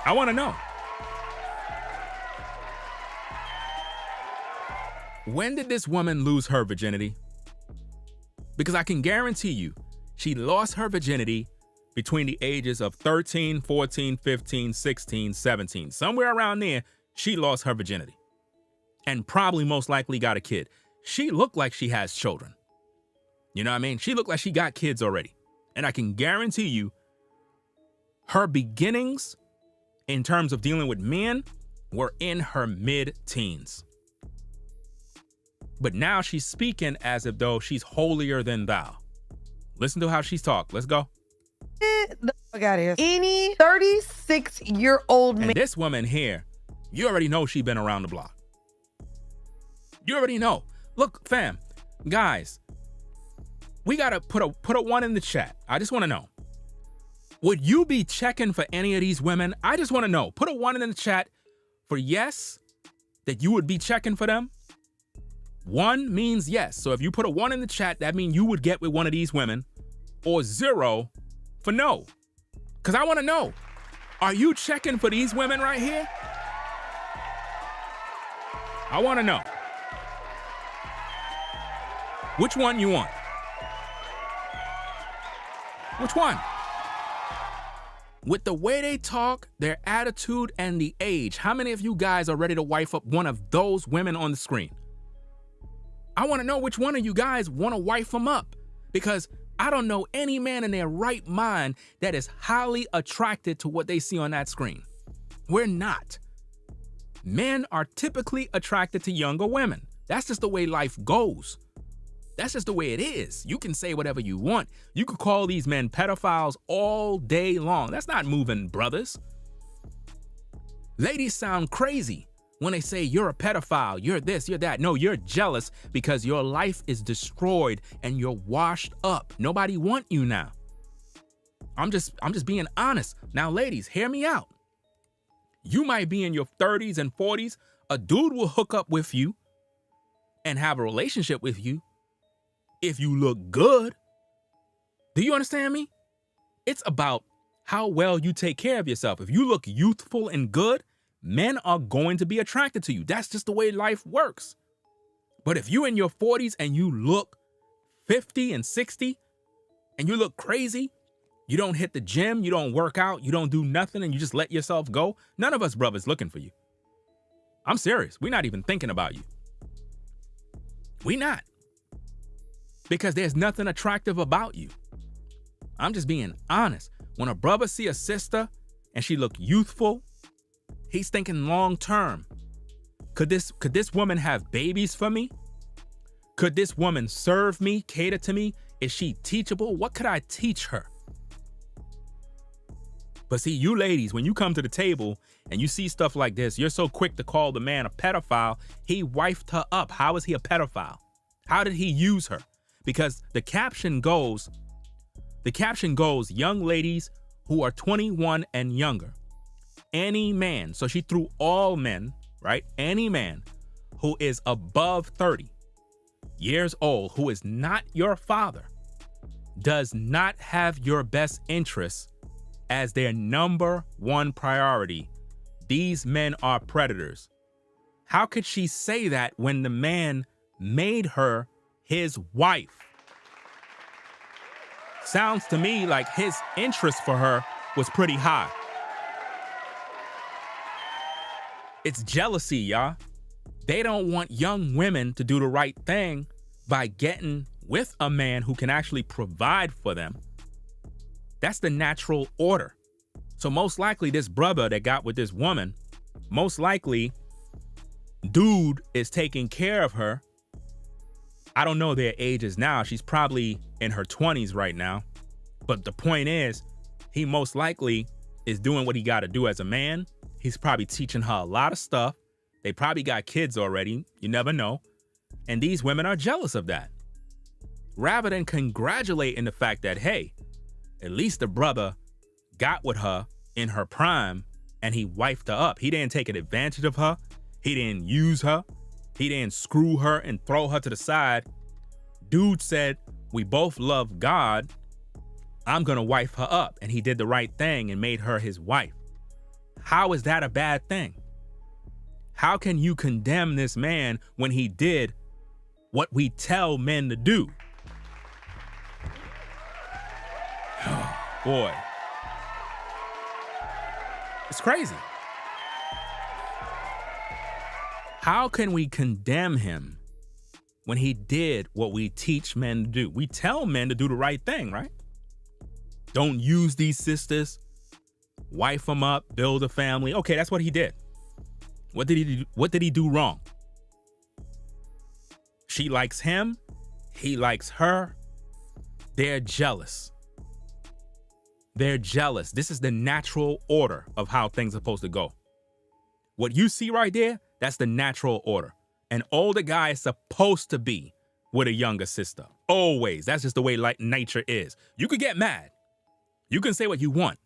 Speaker 1: I want to know. When did this woman lose her virginity? Because I can guarantee you, she lost her virginity between the ages of 13, 14, 15, 16, 17. Somewhere around there, she lost her virginity. And probably most likely got a kid. She looked like she has children. You know what I mean? She looked like she got kids already. And I can guarantee you, her beginnings in terms of dealing with men were in her mid-teens. But now she's speaking as if though she's holier than thou. Listen to how she's talk. Let's go.
Speaker 3: The fuck out of here. Any 36-year-old man.
Speaker 1: And this woman here, you already know she been around the block. You already know. Look, fam, guys, we gotta put a 1 in the chat. I just want to know. Would you be checking for any of these women? I just want to know. Put a 1 in the chat for yes, that you would be checking for them. 1 means yes. So if you put a 1 in the chat, that means you would get with one of these women, or 0 for no. Because I want to know, are you checking for these women right here? I want to know. Which one you want? Which one? With the way they talk, their attitude, and the age, how many of you guys are ready to wife up one of those women on the screen? I want to know which one of you guys want to wife them up, because I don't know any man in their right mind that is highly attracted to what they see on that screen. We're not. Men are typically attracted to younger women. That's just the way life goes. That's just the way it is. You can say whatever you want. You could call these men pedophiles all day long. That's not moving, brothers. Ladies sound crazy when they say you're a pedophile, you're this, you're that. No, you're jealous because your life is destroyed and you're washed up. Nobody want you now. I'm just being honest. Now, ladies, hear me out. You might be in your 30s and 40s. A dude will hook up with you and have a relationship with you if you look good. Do you understand me? It's about how well you take care of yourself. If you look youthful and good, men are going to be attracted to you. That's just the way life works. But if you're in your 40s and you look 50 and 60 and you look crazy, you don't hit the gym, you don't work out, you don't do nothing, and you just let yourself go, none of us brothers looking for you. I'm serious. We're not even thinking about you. We not. Because there's nothing attractive about you. I'm just being honest. When a brother see a sister and she look youthful, he's thinking long term. Could this woman have babies for me? Could this woman serve me, cater to me? Is she teachable? What could I teach her? But see, you ladies, when you come to the table and you see stuff like this, you're so quick to call the man a pedophile. He wifed her up. How is he a pedophile? How did he use her? Because the caption goes, young ladies who are 21 and younger. Any man, so she threw all men, right? Any man who is above 30 years old, who is not your father, does not have your best interests as their number one priority. These men are predators. How could she say that when the man made her his wife? Sounds to me like his interest for her was pretty high. It's jealousy, y'all. They don't want young women to do the right thing by getting with a man who can actually provide for them. That's the natural order. So most likely this brother that got with this woman, most likely dude is taking care of her. I don't know their ages now. She's probably in her 20s right now. But the point is, he most likely is doing what he got to do as a man. He's probably teaching her a lot of stuff. They probably got kids already. You never know. And these women are jealous of that. Rather than congratulating the fact that, hey, at least the brother got with her in her prime and he wifed her up. He didn't take advantage of her. He didn't use her. He didn't screw her and throw her to the side. Dude said, we both love God. I'm going to wife her up. And he did the right thing and made her his wife. How is that a bad thing? How can you condemn this man when he did what we tell men to do? Oh, boy. It's crazy. How can we condemn him when he did what we teach men to do? We tell men to do the right thing, right? Don't use these sisters. Wife them up, build a family. Okay, that's what he did. What did he do? What did he do wrong? She likes him. He likes her. They're jealous. They're jealous. This is the natural order of how things are supposed to go. What you see right there, that's the natural order. An older guy is supposed to be with a younger sister. Always. That's just the way nature is. You could get mad. You can say what you want.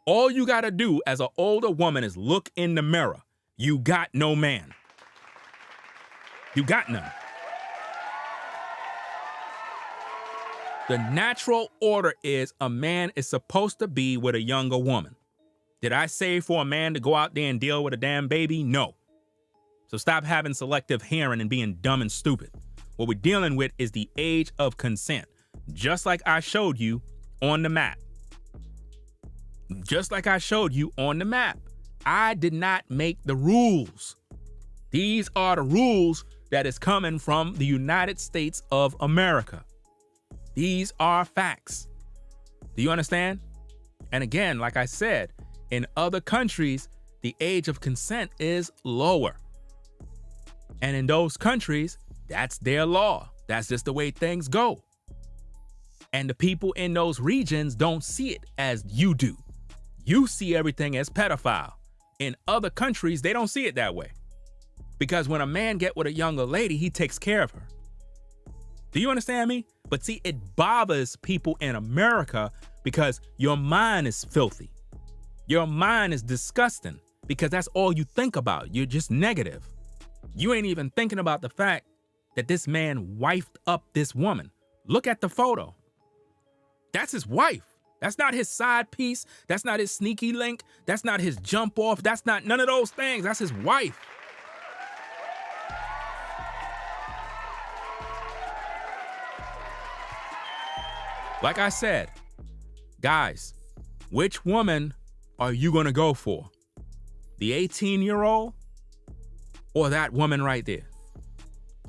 Speaker 1: All you got to do as an older woman is look in the mirror. You got no man. You got none. The natural order is a man is supposed to be with a younger woman. Did I say for a man to go out there and deal with a damn baby? No. So stop having selective hearing and being dumb and stupid. What we're dealing with is the age of consent, just like I showed you on the map. Just like I showed you on the map. I did not make the rules. These are the rules that is coming from the United States of America. These are facts. Do you understand? And again, like I said, in other countries, the age of consent is lower. And in those countries, that's their law. That's just the way things go. And the people in those regions don't see it as you do. You see everything as pedophile. In other countries, they don't see it that way. Because when a man get with a younger lady, he takes care of her. Do you understand me? But see, it bothers people in America because your mind is filthy. Your mind is disgusting because that's all you think about. You're just negative. You ain't even thinking about the fact that this man wifed up this woman. Look at the photo. That's his wife. That's not his side piece. That's not his sneaky link. That's not his jump off. That's not none of those things. That's his wife. Like I said, guys, which woman are you going to go for? The 18-year-old or that woman right there?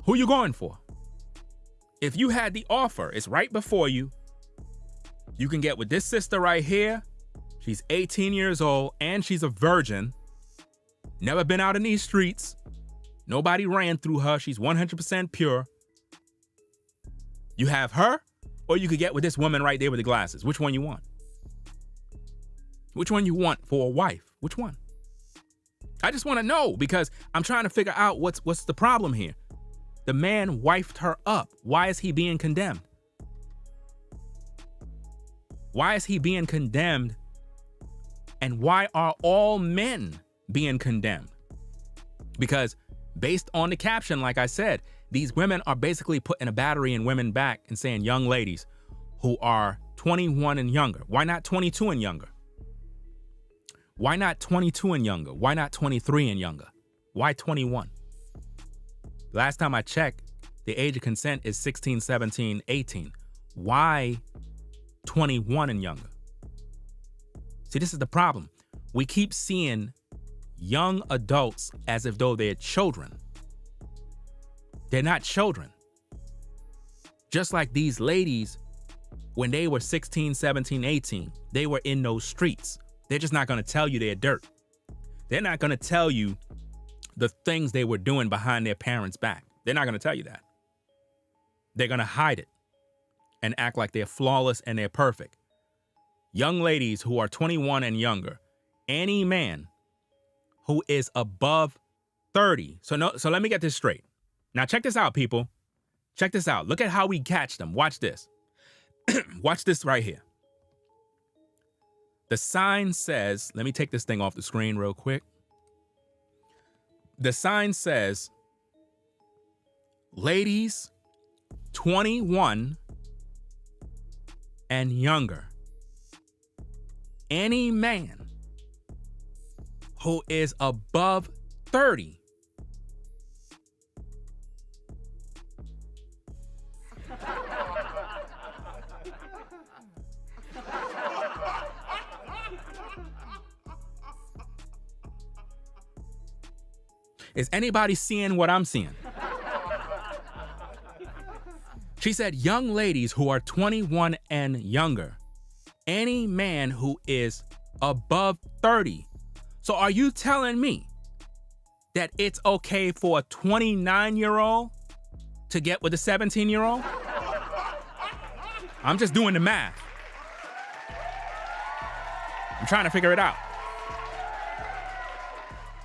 Speaker 1: Who you going for? If you had the offer, it's right before you. You can get with this sister right here. She's 18 years old and she's a virgin. Never been out in these streets. Nobody ran through her. She's 100% pure. You have her, or you could get with this woman right there with the glasses. Which one you want? Which one you want for a wife? Which one? I just want to know because I'm trying to figure out what's the problem here. The man wifed her up. Why is he being condemned? Why is he being condemned? And why are all men being condemned? Because based on the caption, like I said, these women are basically putting a battery in women back and saying young ladies who are 21 and younger. Why not 22 and younger? Why not 22 and younger? Why not 23 and younger? Why 21? Last time I checked, the age of consent is 16, 17, 18. Why 21 and younger? See, this is the problem. We keep seeing young adults as if though they're children. They're not children. Just like these ladies, when they were 16, 17, 18, they were in those streets. They're just not going to tell you they're dirt. They're not going to tell you the things they were doing behind their parents' back. They're not going to tell you that. They're going to hide it and act like they're flawless and they're perfect. Young ladies who are 21 and younger, any man who is above 30. So let me get this straight. Now check this out, people. Check this out. Look at how we catch them. Watch this. Watch this right here. The sign says, let me take this thing off the screen real quick. The sign says, ladies 21 and younger. Any man who is above 30 Is anybody seeing what I'm seeing? She said, young ladies who are 21 and younger. Any man who is above 30. So are you telling me that it's okay for a 29-year-old to get with a 17-year-old? I'm just doing the math. I'm trying to figure it out.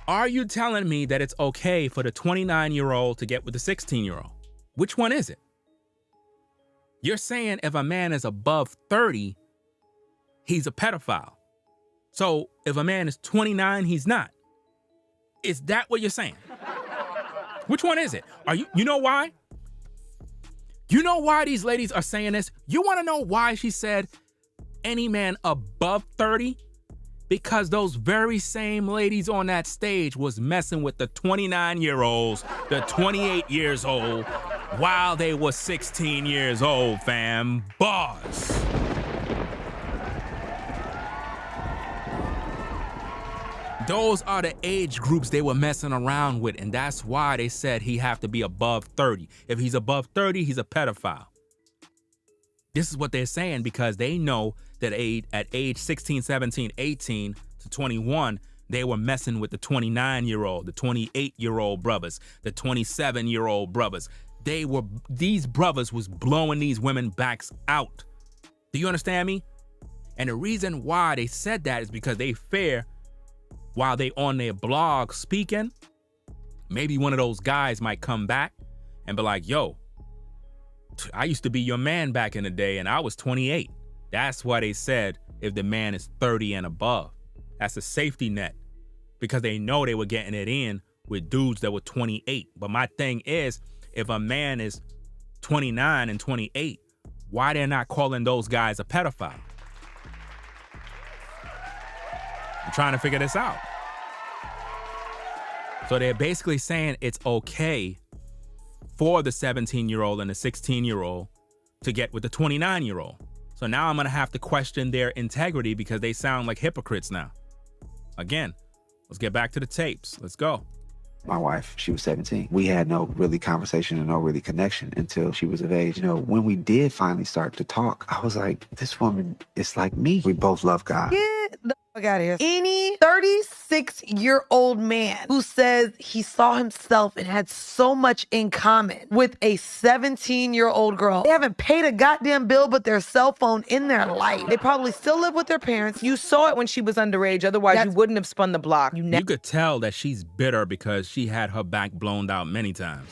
Speaker 1: Are you telling me that it's okay for the 29-year-old to get with the 16-year-old? Which one is it? You're saying if a man is above 30, he's a pedophile. So if a man is 29, he's not. Is that what you're saying? Which one is it? You know why? You know why these ladies are saying this? You want to know why she said any man above 30? Because those very same ladies on that stage was messing with the 29-year-olds, the 28 years old, while they were 16 years old, fam. Bars. Those are the age groups they were messing around with, and that's why they said he have to be above 30. If he's above 30, he's a pedophile. This is what they're saying because they know that at age 16, 17, 18 to 21, they were messing with the 29-year-old, the 28-year-old brothers, the 27-year-old brothers. These brothers was blowing these women backs out. Do you understand me? And the reason why they said that is because they fear while they on their blog speaking, maybe one of those guys might come back and be like, yo, I used to be your man back in the day and I was 28. That's why they said if the man is 30 and above. That's a safety net because they know they were getting it in with dudes that were 28. But my thing is, if a man is 29 and 28, why they're not calling those guys a pedophile? I'm trying to figure this out. So they're basically saying it's okay for the 17-year-old and the 16-year-old to get with the 29-year-old. So now I'm going to have to question their integrity because they sound like hypocrites now. Again, let's get back to the tapes. Let's go.
Speaker 2: My wife, she was 17. We had no really conversation and no really connection until she was of age. You know, when we did finally start to talk, I was like, this woman is like me. We both love God.
Speaker 3: Get the fuck out of here. Any 36-year-old man who says he saw himself and had so much in common with a 17-year-old girl. They haven't paid a goddamn bill but their cell phone in their life. They probably still live with their parents.
Speaker 4: You saw it when she was underage. Otherwise, you wouldn't have spun the block.
Speaker 1: You could tell that she's bitter because she had her back blown out many times.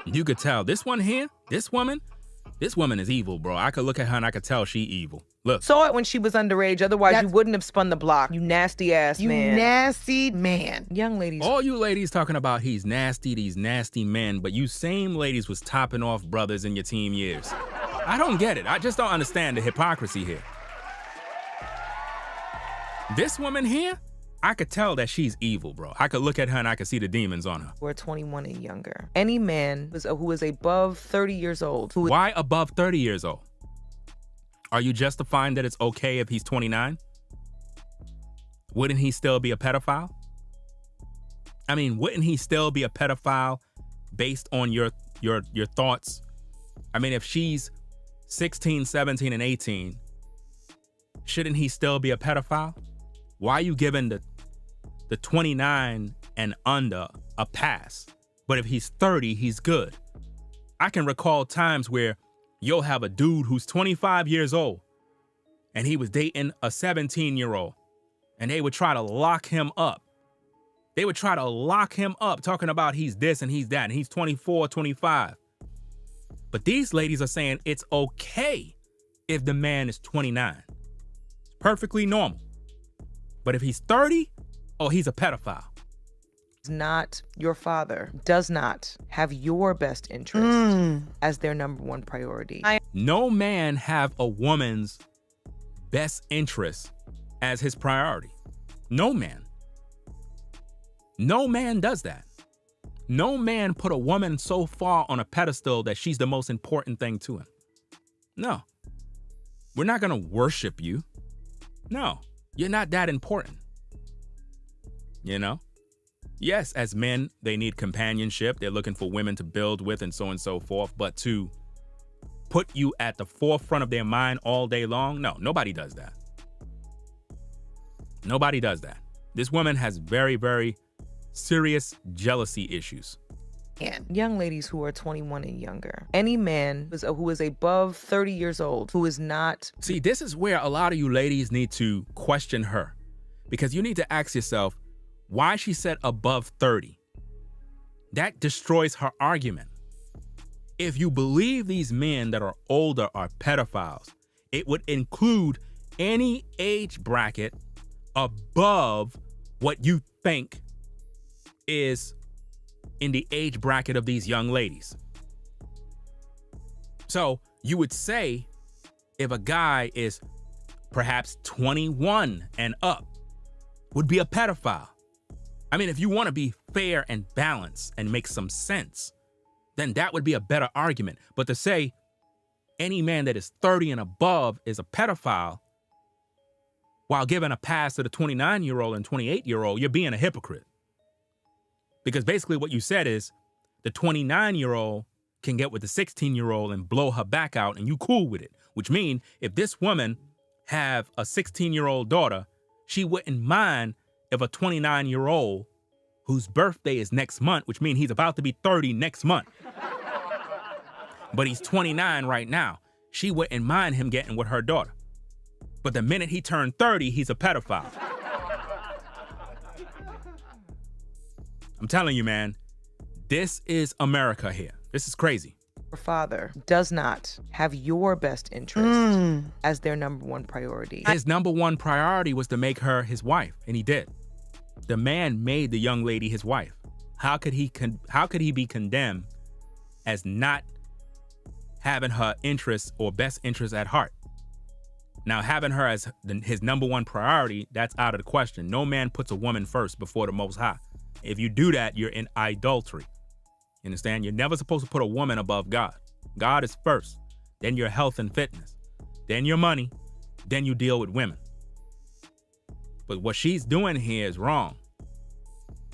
Speaker 1: You could tell this one here, this woman is evil, bro. I could look at her and I could tell she evil. Look.
Speaker 4: Saw it when she was underage. Otherwise, you wouldn't have spun the block. You nasty ass man.
Speaker 3: You nasty man.
Speaker 4: Young ladies.
Speaker 1: All you ladies talking about he's nasty, these nasty men, but you same ladies was topping off brothers in your teen years. I don't get it. I just don't understand the hypocrisy here. This woman here, I could tell that she's evil, bro. I could look at her and I could see the demons on her.
Speaker 4: We're 21 and younger. Any man who is above 30 years old.
Speaker 1: Why above 30 years old? Are you justifying that it's okay if he's 29? Wouldn't he still be a pedophile? I mean, wouldn't he still be a pedophile based on your thoughts? I mean, if she's 16, 17, and 18, shouldn't he still be a pedophile? Why are you giving the 29 and under a pass? But if he's 30, he's good. I can recall times where you'll have a dude who's 25 years old and he was dating a 17-year-old and they would try to lock him up. They would try to lock him up talking about he's this and he's that and he's 24, 25. But these ladies are saying it's okay if the man is 29. It's perfectly normal. But if he's 30, oh, he's a pedophile.
Speaker 4: Not your father, does not have your best interest as their number one priority.
Speaker 1: No man have a woman's best interest as his priority. No man. No man does that. No man put a woman so far on a pedestal that she's the most important thing to him. No. We're not going to worship you. No. You're not that important. You know? Yes, as men, they need companionship. They're looking for women to build with and so on and so forth. But to put you at the forefront of their mind all day long, no, nobody does that. Nobody does that. This woman has very, very serious jealousy issues.
Speaker 4: Young ladies who are 21 and younger. Any man who is above 30 years old, who is not...
Speaker 1: See, this is where a lot of you ladies need to question her. Because you need to ask yourself, why she said above 30. That destroys her argument. If you believe these men that are older are pedophiles, it would include any age bracket above what you think is in the age bracket of these young ladies. So you would say if a guy is perhaps 21 and up would be a pedophile. I mean, if you want to be fair and balanced and make some sense, then that would be a better argument. But to say any man that is 30 and above is a pedophile, while giving a pass to the 29-year-old and 28-year-old, you're being a hypocrite. Because basically what you said is the 29-year-old can get with the 16-year-old and blow her back out and you cool with it. Which means if this woman have a 16-year-old daughter, she wouldn't mind if a 29-year-old whose birthday is next month, which means he's about to be 30 next month, but he's 29 right now, she wouldn't mind him getting with her daughter. But the minute he turned 30, he's a pedophile. I'm telling you, man, this is America here. This is crazy.
Speaker 4: Your father does not have your best interest as their number one priority.
Speaker 1: His number one priority was to make her his wife, and he did. The man made the young lady his wife. How could he be condemned as not having her interests or best interests at heart? Now, having her as his number one priority, that's out of the question. No man puts a woman first before the Most High. If you do that, you're in idolatry. You understand? You're never supposed to put a woman above God. God is first, then your health and fitness, then your money, then you deal with women. But what she's doing here is wrong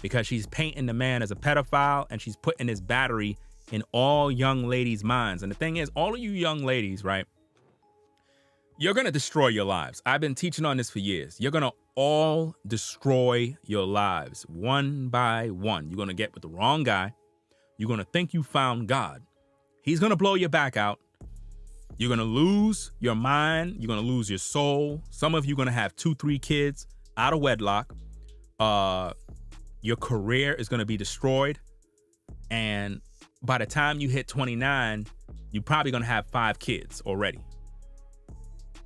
Speaker 1: because she's painting the man as a pedophile and she's putting his battery in all young ladies' minds. And the thing is, all of you young ladies, right? You're going to destroy your lives. I've been teaching on this for years. You're going to all destroy your lives one by one. You're going to get with the wrong guy. You're going to think you found God. He's going to blow your back out. You're going to lose your mind. You're going to lose your soul. Some of you are going to have 2-3 kids out of wedlock. Your career is going to be destroyed. And by the time you hit 29, you're probably going to have 5 kids already.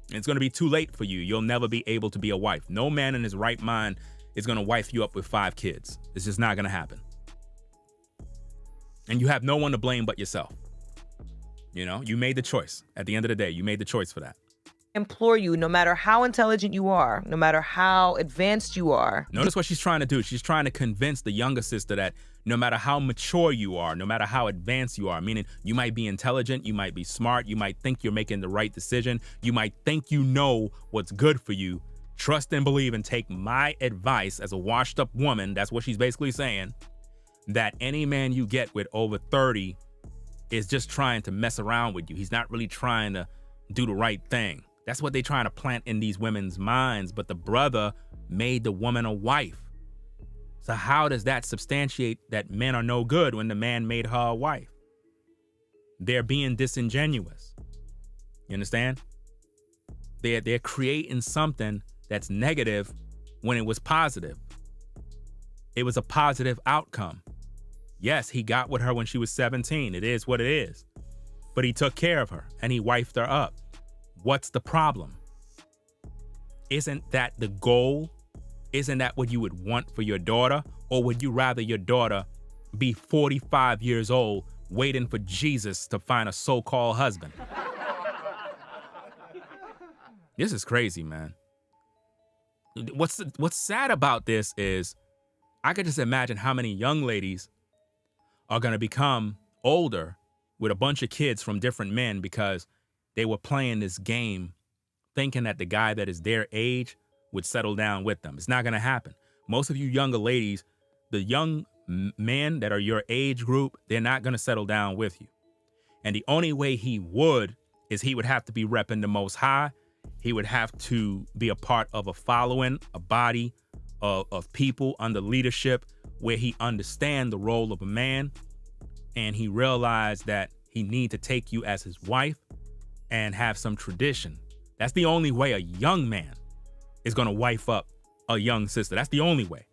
Speaker 1: And it's going to be too late for you. You'll never be able to be a wife. No man in his right mind is going to wife you up with 5 kids. It's just not going to happen. And you have no one to blame but yourself. You know, you made the choice. At the end of the day, you made the choice for that.
Speaker 4: Implore you, no matter how intelligent you are, no matter how advanced you are.
Speaker 1: Notice what she's trying to do. She's trying to convince the younger sister that no matter how mature you are, no matter how advanced you are, meaning you might be intelligent, you might be smart, you might think you're making the right decision, you might think you know what's good for you. Trust and believe and take my advice as a washed up woman. That's what she's basically saying. That any man you get with over 30 is just trying to mess around with you. He's not really trying to do the right thing. That's what they're trying to plant in these women's minds. But the brother made the woman a wife. So how does that substantiate that men are no good when the man made her a wife? They're being disingenuous. You understand? They're creating something that's negative when it was positive. It was a positive outcome. Yes, he got with her when she was 17. It is what it is. But he took care of her and he wifed her up. What's the problem? Isn't that the goal? Isn't that what you would want for your daughter? Or would you rather your daughter be 45 years old waiting for Jesus to find a so-called husband? This is crazy, man. What's sad about this is I could just imagine how many young ladies are going to become older with a bunch of kids from different men because they were playing this game thinking that the guy that is their age would settle down with them. It's not going to happen. Most of you younger ladies, the young men that are your age group, they're not going to settle down with you. And the only way he would is he would have to be repping the Most High. He would have to be a part of a following, a body of people under leadership where he understand the role of a man and he realized that he need to take you as his wife and have some tradition. That's the only way a young man is going to wife up a young sister. That's the only way.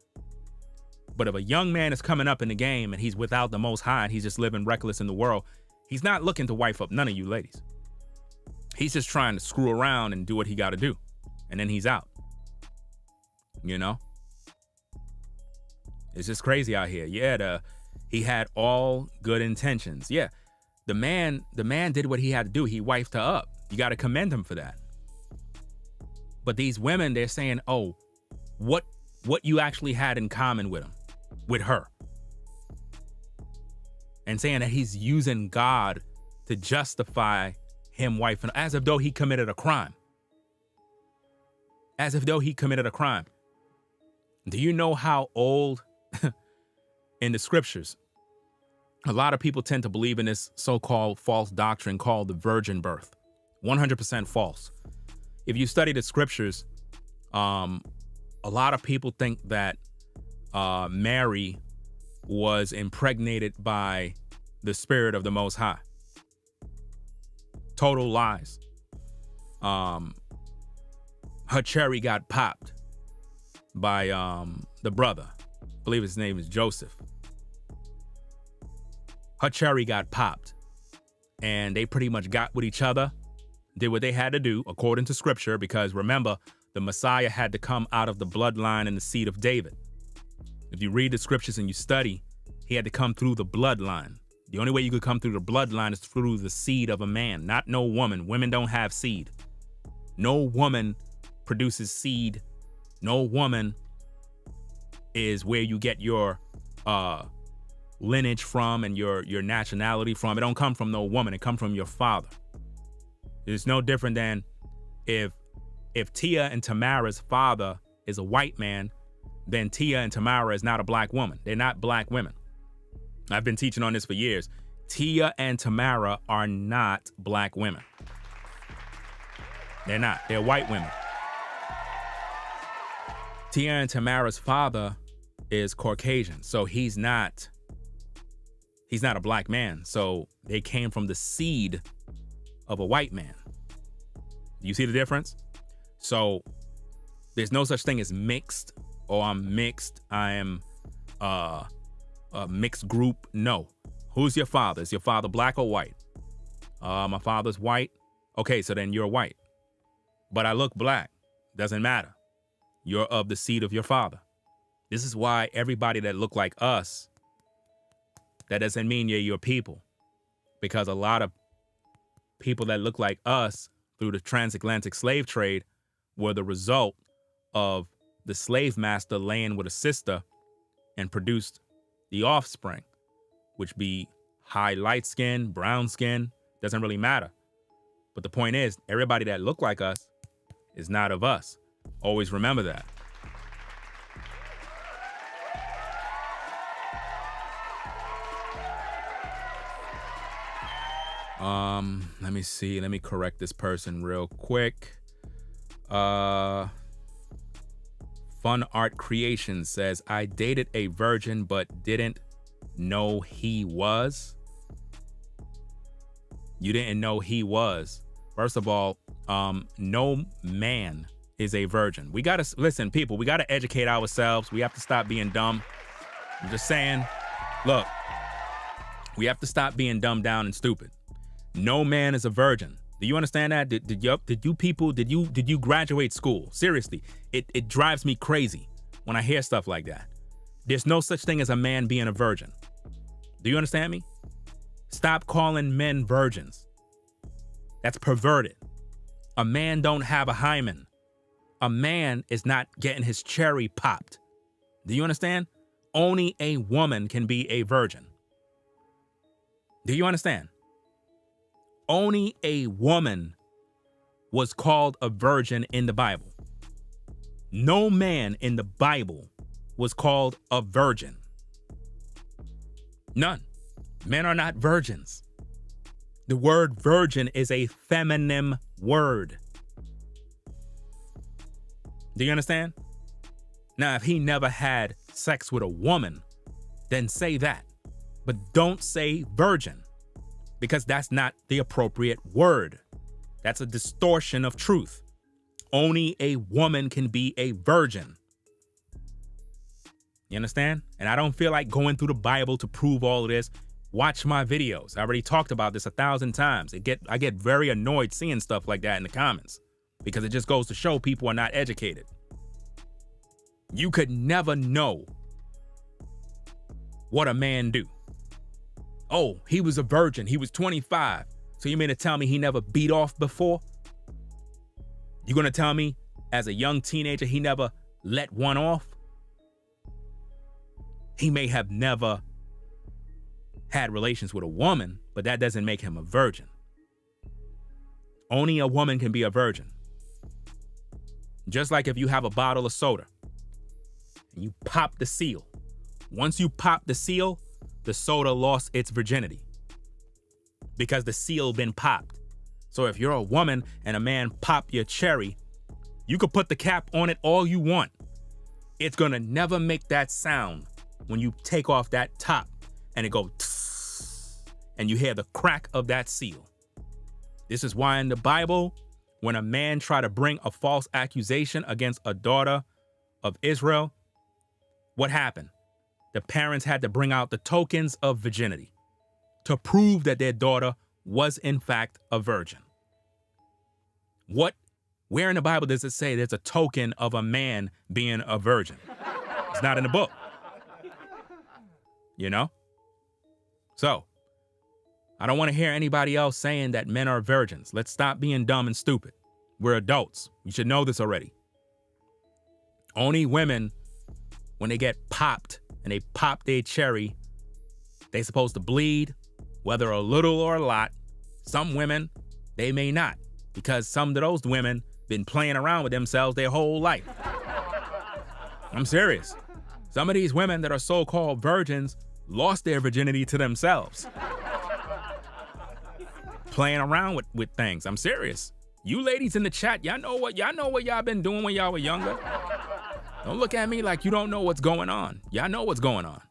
Speaker 1: But if a young man is coming up in the game and he's without the Most High and he's just living reckless in the world, he's not looking to wife up none of you ladies. He's just trying to screw around and do what he got to do. And then he's out. You know? It's just crazy out here. Yeah, he had all good intentions. Yeah, the man did what he had to do. He wifed her up. You got to commend him for that. But these women, they're saying, oh, what you actually had in common with him, with her. And saying that he's using God to justify him wifing, as if though he committed a crime. as if though he committed a crime. Do you know how old in the scriptures, a lot of people tend to believe in this so-called false doctrine called the virgin birth? 100% false. If you study the scriptures, a lot of people think that Mary was impregnated by the Spirit of the Most High. Total lies. Her cherry got popped by the brother. I believe his name is Joseph. Her cherry got popped, and they pretty much got with each other, did what they had to do according to scripture, because remember, the Messiah had to come out of the bloodline and the seed of David. If you read the scriptures and you study, he had to come through the bloodline. The only way you could come through the bloodline is through the seed of a man, not no woman. Women don't have seed. No woman produces seed. No woman is where you get your lineage from and your nationality from. It don't come from no woman. It come from your father. It's no different than if Tia and Tamara's father is a white man, then Tia and Tamara is not a black woman. They're not black women. I've been teaching on this for years. Tia and Tamara are not black women. They're not. They're white women. Tia and Tamara's father is Caucasian, so he's not a black man. So they came from the seed of a white man. You see the difference? So there's no such thing as mixed, or I'm mixed, I am a mixed group. No. Who's your father? Is your father black or white? My father's white. Okay, so then you're white. But I look black. Doesn't matter. You're of the seed of your father. This is why everybody that look like us, that doesn't mean you're your people. Because a lot of people that look like us through the transatlantic slave trade were the result of the slave master laying with a sister and produced the offspring, which be high light skin, brown skin, doesn't really matter. But the point is, everybody that look like us is not of us. Always remember that. Let me see. Let me correct this person real quick. Fun Art Creation says, I dated a virgin but didn't know he was. You didn't know he was. First of all, no man is a virgin. We gotta listen, people. We gotta educate ourselves. We have to stop being dumb. I'm just saying. Look, we have to stop being dumbed down and stupid. No man is a virgin. Do you understand that? Did you graduate school? Seriously, it drives me crazy when I hear stuff like that. There's no such thing as a man being a virgin. Do you understand me? Stop calling men virgins. That's perverted. A man don't have a hymen. A man is not getting his cherry popped. Do you understand? Only a woman can be a virgin. Do you understand? Only a woman was called a virgin in the Bible. No man in the Bible was called a virgin. None. Men are not virgins. The word virgin is a feminine word. Do you understand? Now, if he never had sex with a woman, then say that. But don't say virgin, because that's not the appropriate word. That's a distortion of truth. Only a woman can be a virgin. You understand? And I don't feel like going through the Bible to prove all of this. Watch my videos. I already talked about this 1,000 times. I get very annoyed seeing stuff like that in the comments, because it just goes to show people are not educated. You could never know what a man do. Oh, he was a virgin. He was 25. So you mean to tell me he never beat off before? You gonna tell me as a young teenager he never let one off? He may have never had relations with a woman, but that doesn't make him a virgin. Only a woman can be a virgin. Just like if you have a bottle of soda and you pop the seal. Once you pop the seal, the soda lost its virginity because the seal been popped. So if you're a woman and a man pop your cherry, you could put the cap on it all you want. It's gonna never make that sound when you take off that top and it goes tss, and you hear the crack of that seal. This is why in the Bible, when a man tried to bring a false accusation against a daughter of Israel, what happened? The parents had to bring out the tokens of virginity to prove that their daughter was in fact a virgin. Where in the Bible does it say there's a token of a man being a virgin? It's not in the book. You know? So, I don't want to hear anybody else saying that men are virgins. Let's stop being dumb and stupid. We're adults. You should know this already. Only women, when they get popped and they pop their cherry, they supposed to bleed, whether a little or a lot. Some women, they may not, because some of those women been playing around with themselves their whole life. I'm serious. Some of these women that are so-called virgins lost their virginity to themselves. Playing around with things. I'm serious. You ladies in the chat, y'all know what y'all been doing when y'all were younger. Don't look at me like you don't know what's going on. Y'all know what's going on.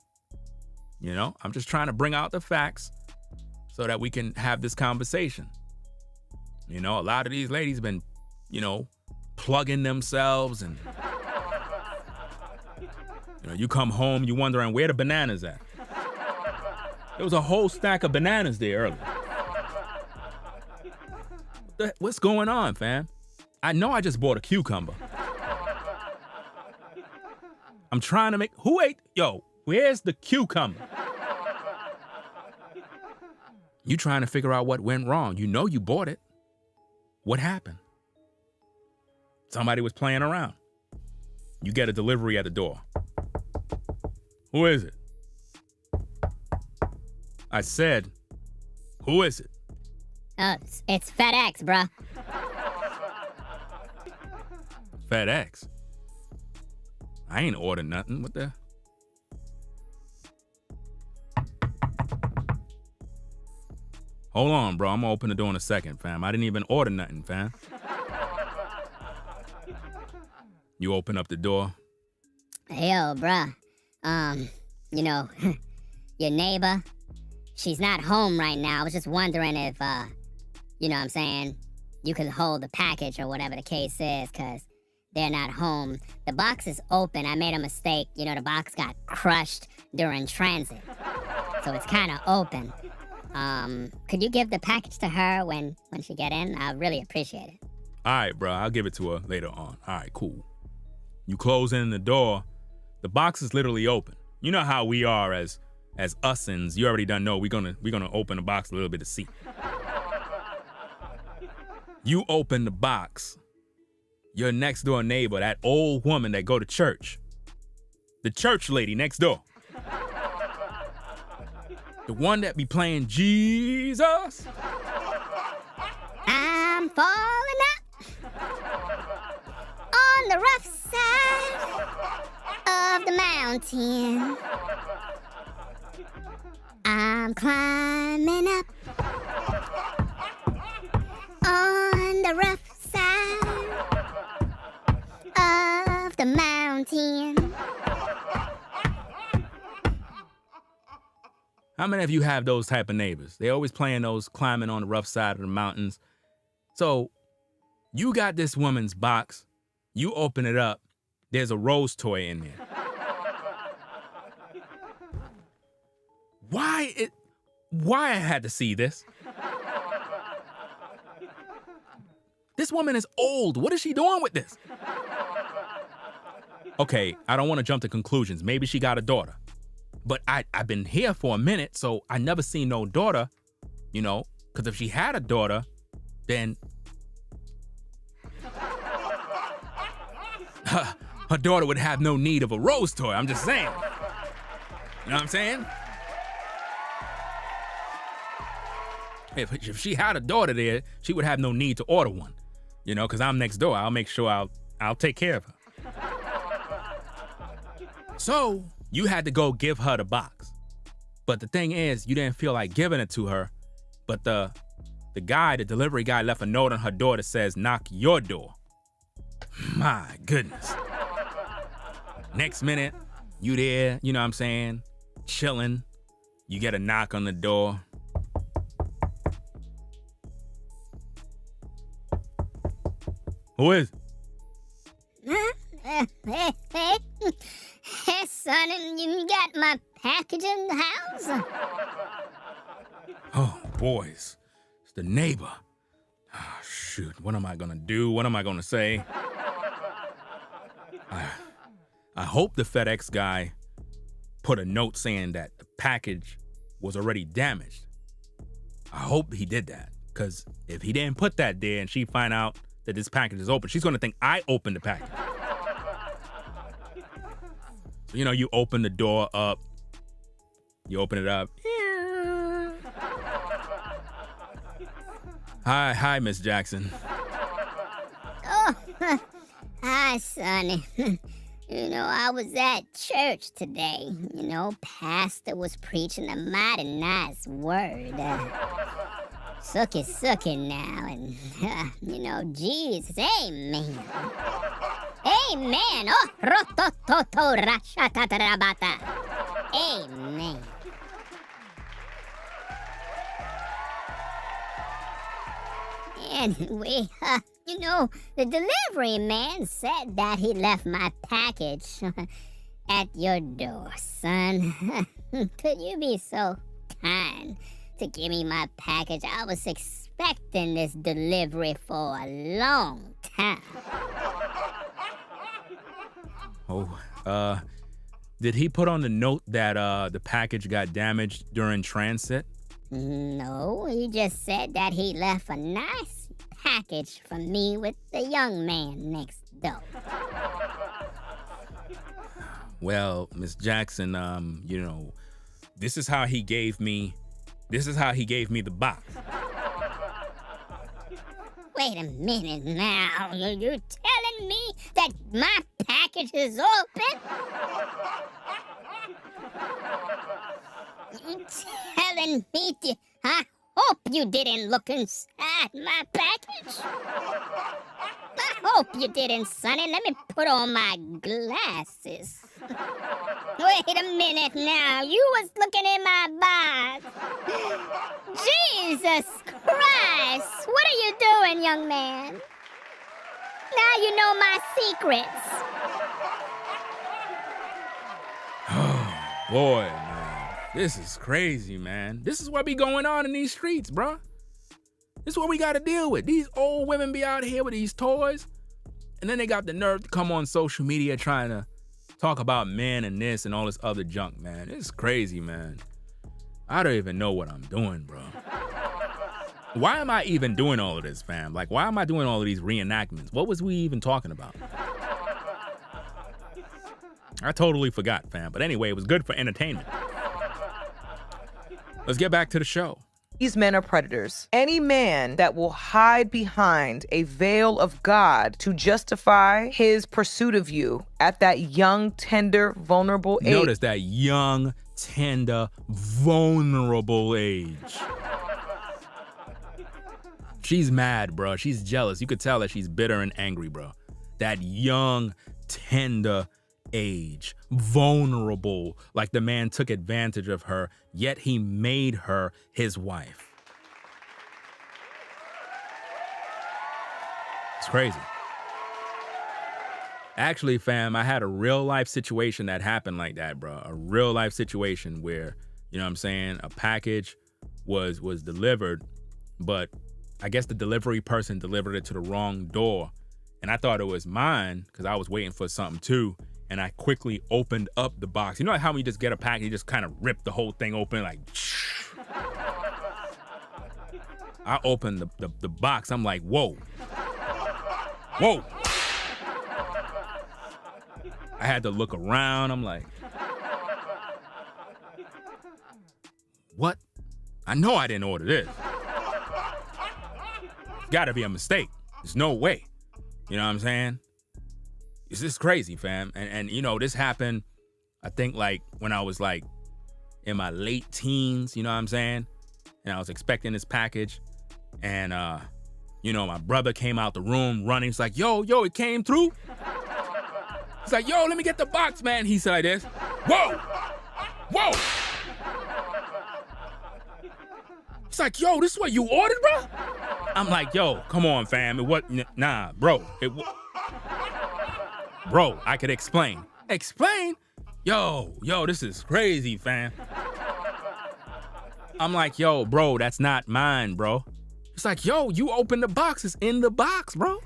Speaker 1: You know, I'm just trying to bring out the facts so that we can have this conversation. You know, a lot of these ladies been, plugging themselves and, you come home, you wondering where the bananas at. There was a whole stack of bananas there earlier. What's going on, fam? I know I just bought a cucumber. I'm trying to make, where's the cucumber? You trying to figure out what went wrong. You know you bought it. What happened? Somebody was playing around. You get a delivery at the door. Who is it? I said, who is it?
Speaker 5: It's FedEx, bruh.
Speaker 1: FedEx? I ain't ordered nothing. What the? Hold on, bro. I'm gonna open the door in a second, fam. I didn't even order nothing, fam. You open up the door.
Speaker 5: Yo, bruh. Your neighbor, she's not home right now. I was just wondering if, you could hold the package or whatever the case is, because they're not home. The box is open. I made a mistake. The box got crushed during transit. So it's kind of open. Could you give the package to her when she get in? I'd really appreciate it.
Speaker 1: All right, bro. I'll give it to her later on. All right, cool. You close in the door. The box is literally open. You know how we are as usins. You already done know we're gonna open the box a little bit to see. You open the box. Your next door neighbor, that old woman that go to church. The church lady next door. The one that be playing Jesus.
Speaker 5: I'm falling up on the rough side of the mountain. I'm climbing up on the rough side of the mountain.
Speaker 1: How many of you have those type of neighbors? They always playing those climbing on the rough side of the mountains. So you got this woman's box. You open it up. There's a rose toy in there. Why I had to see this? This woman is old. What is she doing with this? Okay, I don't want to jump to conclusions. Maybe she got a daughter. But I've been here for a minute, so I never seen no daughter, because if she had a daughter, then her daughter would have no need of a rose toy. I'm just saying. You know what I'm saying? If she had a daughter there, she would have no need to order one, because I'm next door. I'll make sure I'll take care of her. So you had to go give her the box. But the thing is, you didn't feel like giving it to her. But the delivery guy left a note on her door that says, knock your door. My goodness. Next minute, you there, you know what I'm saying, chilling. You get a knock on the door. Who is it?
Speaker 5: Hey, son, you got my package in the house?
Speaker 1: Oh, boys. It's the neighbor. Oh, shoot. What am I going to do? What am I going to say? I hope the FedEx guy put a note saying that the package was already damaged. I hope he did that. Because if he didn't put that there and she find out that this package is open, she's going to think I opened the package. So, you know, you open the door up. You open it up. Hi, Miss Jackson.
Speaker 5: Oh, hi, Sonny. You know, I was at church today. You know, pastor was preaching a mighty nice word. Sucky now, and, you know, Jesus, amen. Amen. Oh, rotototo rashatatarabata. Amen. Anyway, you know, the delivery man said that he left my package at your door, son. Could you be so kind to give me my package? I was expecting this delivery for a long time.
Speaker 1: Oh, did he put on the note that the package got damaged during transit?
Speaker 5: No, he just said that he left a nice package for me with the young man next door.
Speaker 1: Well, Miss Jackson, you know, this is how he gave me the box.
Speaker 5: Wait a minute now. You're telling me that my package is open? You're telling me I hope you didn't look inside my package. I hope you didn't, Sonny. Let me put on my glasses. Wait a minute now. You was looking in my box. Jesus Christ. What are you doing, young man? Now you know my secrets.
Speaker 1: Oh, boy, man. This is crazy, man. This is what be going on in these streets, bruh. This is what we got to deal with. These old women be out here with these toys, and then they got the nerve to come on social media trying to talk about men and this and all this other junk, man. It's crazy, man. I don't even know what I'm doing, bro. Why am I even doing all of this, fam? Like, why am I doing all of these reenactments? What was we even talking about? I totally forgot, fam. But anyway, it was good for entertainment. Let's get back to the show.
Speaker 4: These men are predators. Any man that will hide behind a veil of God to justify his pursuit of you at that young, tender, vulnerable age.
Speaker 1: Notice that young, tender, vulnerable age. She's mad, bro. She's jealous. You could tell that she's bitter and angry, bro. That young, tender age, vulnerable, like the man took advantage of her, yet he made her his wife. It's crazy. Actually, fam, I had a real life situation that happened like that, bro. A real life situation where, you know what I'm saying, a package was delivered, but I guess the delivery person delivered it to the wrong door. And I thought it was mine because I was waiting for something too. And I quickly opened up the box. You know how when you just get a package, you just kind of rip the whole thing open, like. I opened the box. I'm like, whoa. Whoa. I had to look around. I'm like, what? I know I didn't order this. It's gotta be a mistake. There's no way. You know what I'm saying? It's just crazy, fam. And you know, this happened, I think, like when I was like in my late teens, you know what I'm saying? And I was expecting this package. And you know, my brother came out the room running. He's like, yo, it came through. He's like, yo, let me get the box, man. He said like this. Whoa! He's like, yo, this is what you ordered, bro? I'm like, yo, come on, fam. It what? Nah, bro. Bro, I could explain. Explain? Yo, this is crazy, fam. I'm like, yo, bro, that's not mine, bro. It's like, yo, you opened the box. It's in the box, bro.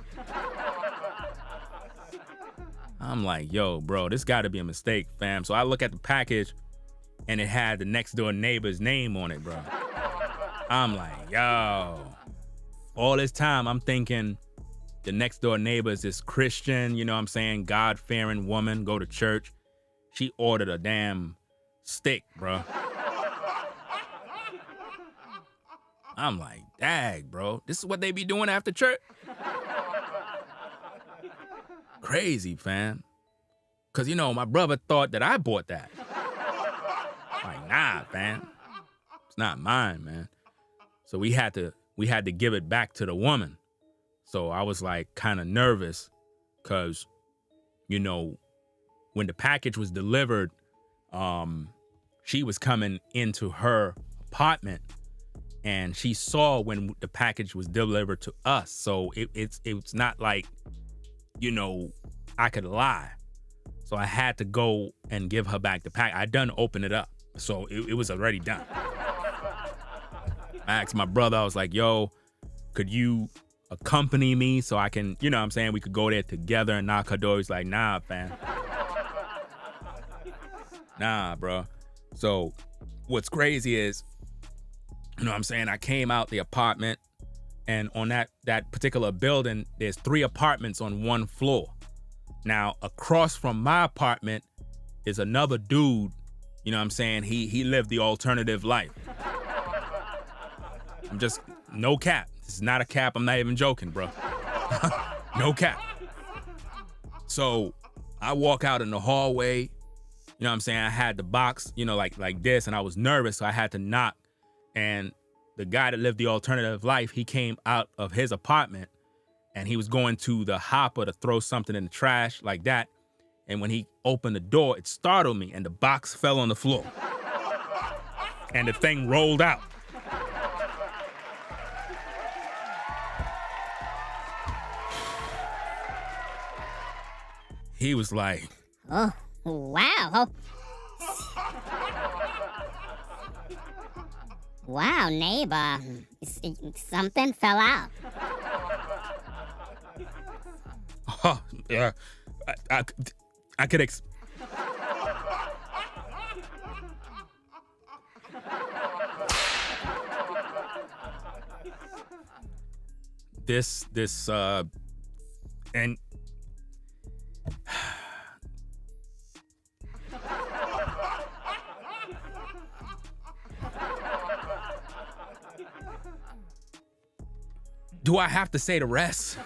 Speaker 1: I'm like, yo, bro, this got to be a mistake, fam. So I look at the package, and it had the next door neighbor's name on it, bro. I'm like, yo. All this time, I'm thinking the next door neighbor is this Christian, you know what I'm saying, God-fearing woman, go to church. She ordered a damn steak, bro. I'm like, dag, bro. This is what they be doing after church? Crazy, fam. Because, you know, my brother thought that I bought that. Like, nah, fam. It's not mine, man. So we had to give it back to the woman. So I was like kind of nervous because, you know, when the package was delivered, she was coming into her apartment and she saw when the package was delivered to us. So it's not like, you know, I could lie. So I had to go and give her back the pack. I done open it up. So it was already done. I asked my brother, I was like, yo, could you accompany me so I can, you know what I'm saying, we could go there together and knock her door. He's like, nah, fam. Nah, bro. So what's crazy is, you know what I'm saying, I came out the apartment and on that particular building, there's 3 apartments on one floor. Now, across from my apartment is another dude, you know what I'm saying, he lived the alternative life. I'm just, no cap. This is not a cap. I'm not even joking, bro. No cap. So I walk out in the hallway. You know what I'm saying? I had the box, you know, like this, and I was nervous, so I had to knock. And the guy that lived the alternative life, he came out of his apartment, and he was going to the hopper to throw something in the trash like that. And when he opened the door, it startled me, and the box fell on the floor. And the thing rolled out. He was like,
Speaker 5: oh, wow. Wow, neighbor. Something fell out.
Speaker 1: oh, yeah, I could and do I have to say the rest?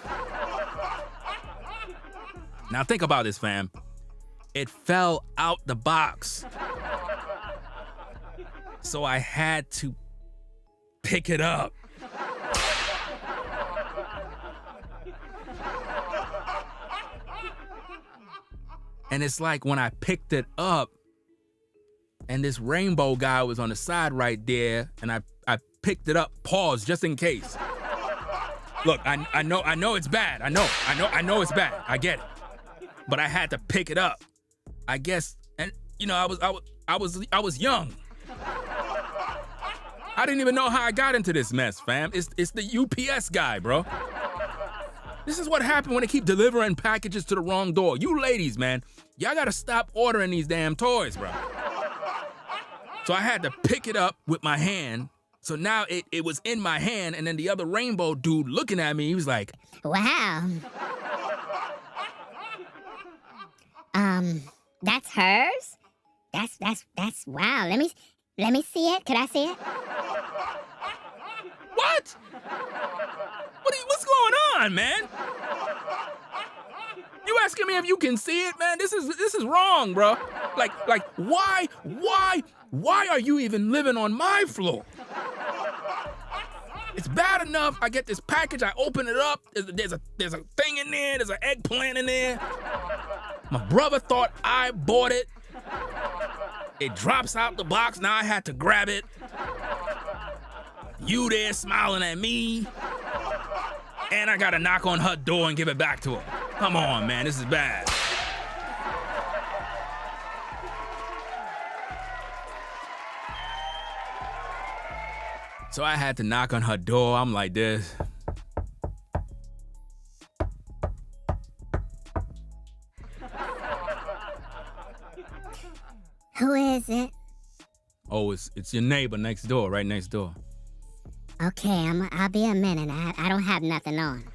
Speaker 1: Now think about this, fam. It fell out the box. So I had to pick it up. And it's like when I picked it up and this rainbow guy was on the side right there and I picked it up, paused just in case. Look, I know it's bad. I know it's bad. I get it. But I had to pick it up. I guess, and you know, I was young. I didn't even know how I got into this mess, fam. It's the UPS guy, bro. This is what happened when they keep delivering packages to the wrong door. You ladies, man, y'all gotta stop ordering these damn toys, bro. So I had to pick it up with my hand. So now it was in my hand, and then the other rainbow dude looking at me, he was like,
Speaker 5: wow. That's hers? That's wow. Let me see it. Could I see it?
Speaker 1: What? What's going on, man? You asking me if you can see it, man? This is wrong, bro. Like why are you even living on my floor? It's bad enough I get this package, I open it up, there's a thing in there, there's an eggplant in there. My brother thought I bought it. It drops out the box, now I had to grab it. You there smiling at me. And I gotta knock on her door and give it back to her. Come on, man, this is bad. So I had to knock on her door. I'm like this.
Speaker 5: Who is it?
Speaker 1: Oh, it's your neighbor next door, right next door.
Speaker 5: Okay, I'll be a minute. I don't have nothing on.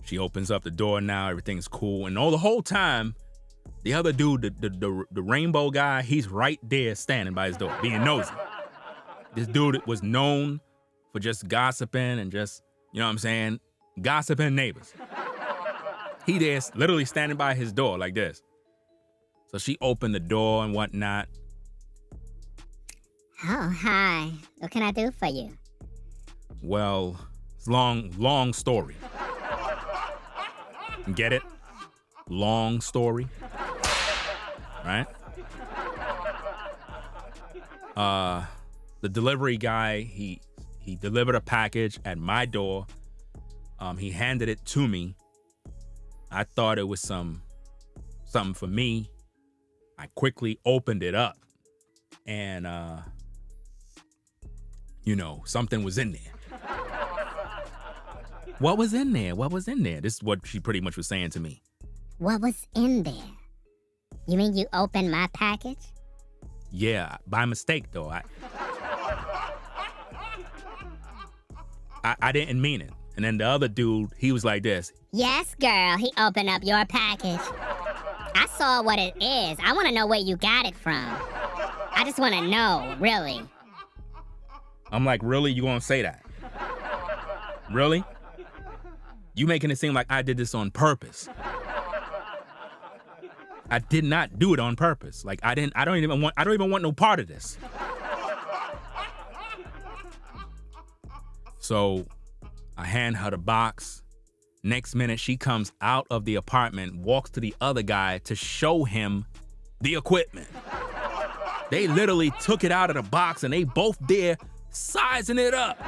Speaker 1: She opens up the door now, everything's cool. And the whole time, the other dude, the rainbow guy, he's right there standing by his door, being nosy. This dude was known for just gossiping and just, you know what I'm saying, gossiping neighbors. He there literally standing by his door like this. So she opened the door and whatnot.
Speaker 5: Oh, hi. What can I do for you?
Speaker 1: Well, it's long story. Get it? Long story. Right? The delivery guy, he delivered a package at my door. He handed it to me. I thought it was something for me. I quickly opened it up and something was in there. What was in there? What was in there? This is what she pretty much was saying to me.
Speaker 5: What was in there? You mean you opened my package?
Speaker 1: Yeah, by mistake though. I didn't mean it. And then the other dude, he was like this.
Speaker 5: Yes, girl, he opened up your package. I saw what it is. I want to know where you got it from. I just want to know, really.
Speaker 1: I'm like, really? You gonna say that? Really? You making it seem like I did this on purpose. I did not do it on purpose. Like I don't even want no part of this. So I hand her the box. Next minute, she comes out of the apartment, walks to the other guy to show him the equipment. They literally took it out of the box and they both there sizing it up.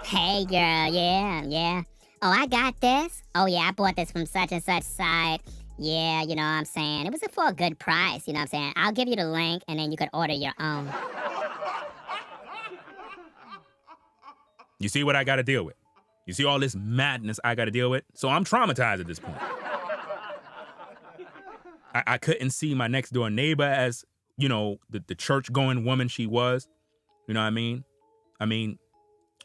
Speaker 5: Hey, girl, yeah. Oh, I got this. Oh, yeah, I bought this from such and such site. Yeah, you know what I'm saying? It was for a good price, you know what I'm saying? I'll give you the link and then you could order your own.
Speaker 1: You see what I gotta deal with? You see all this madness I gotta deal with? So I'm traumatized at this point. I couldn't see my next door neighbor as, the church-going woman she was. You know what I mean? I mean,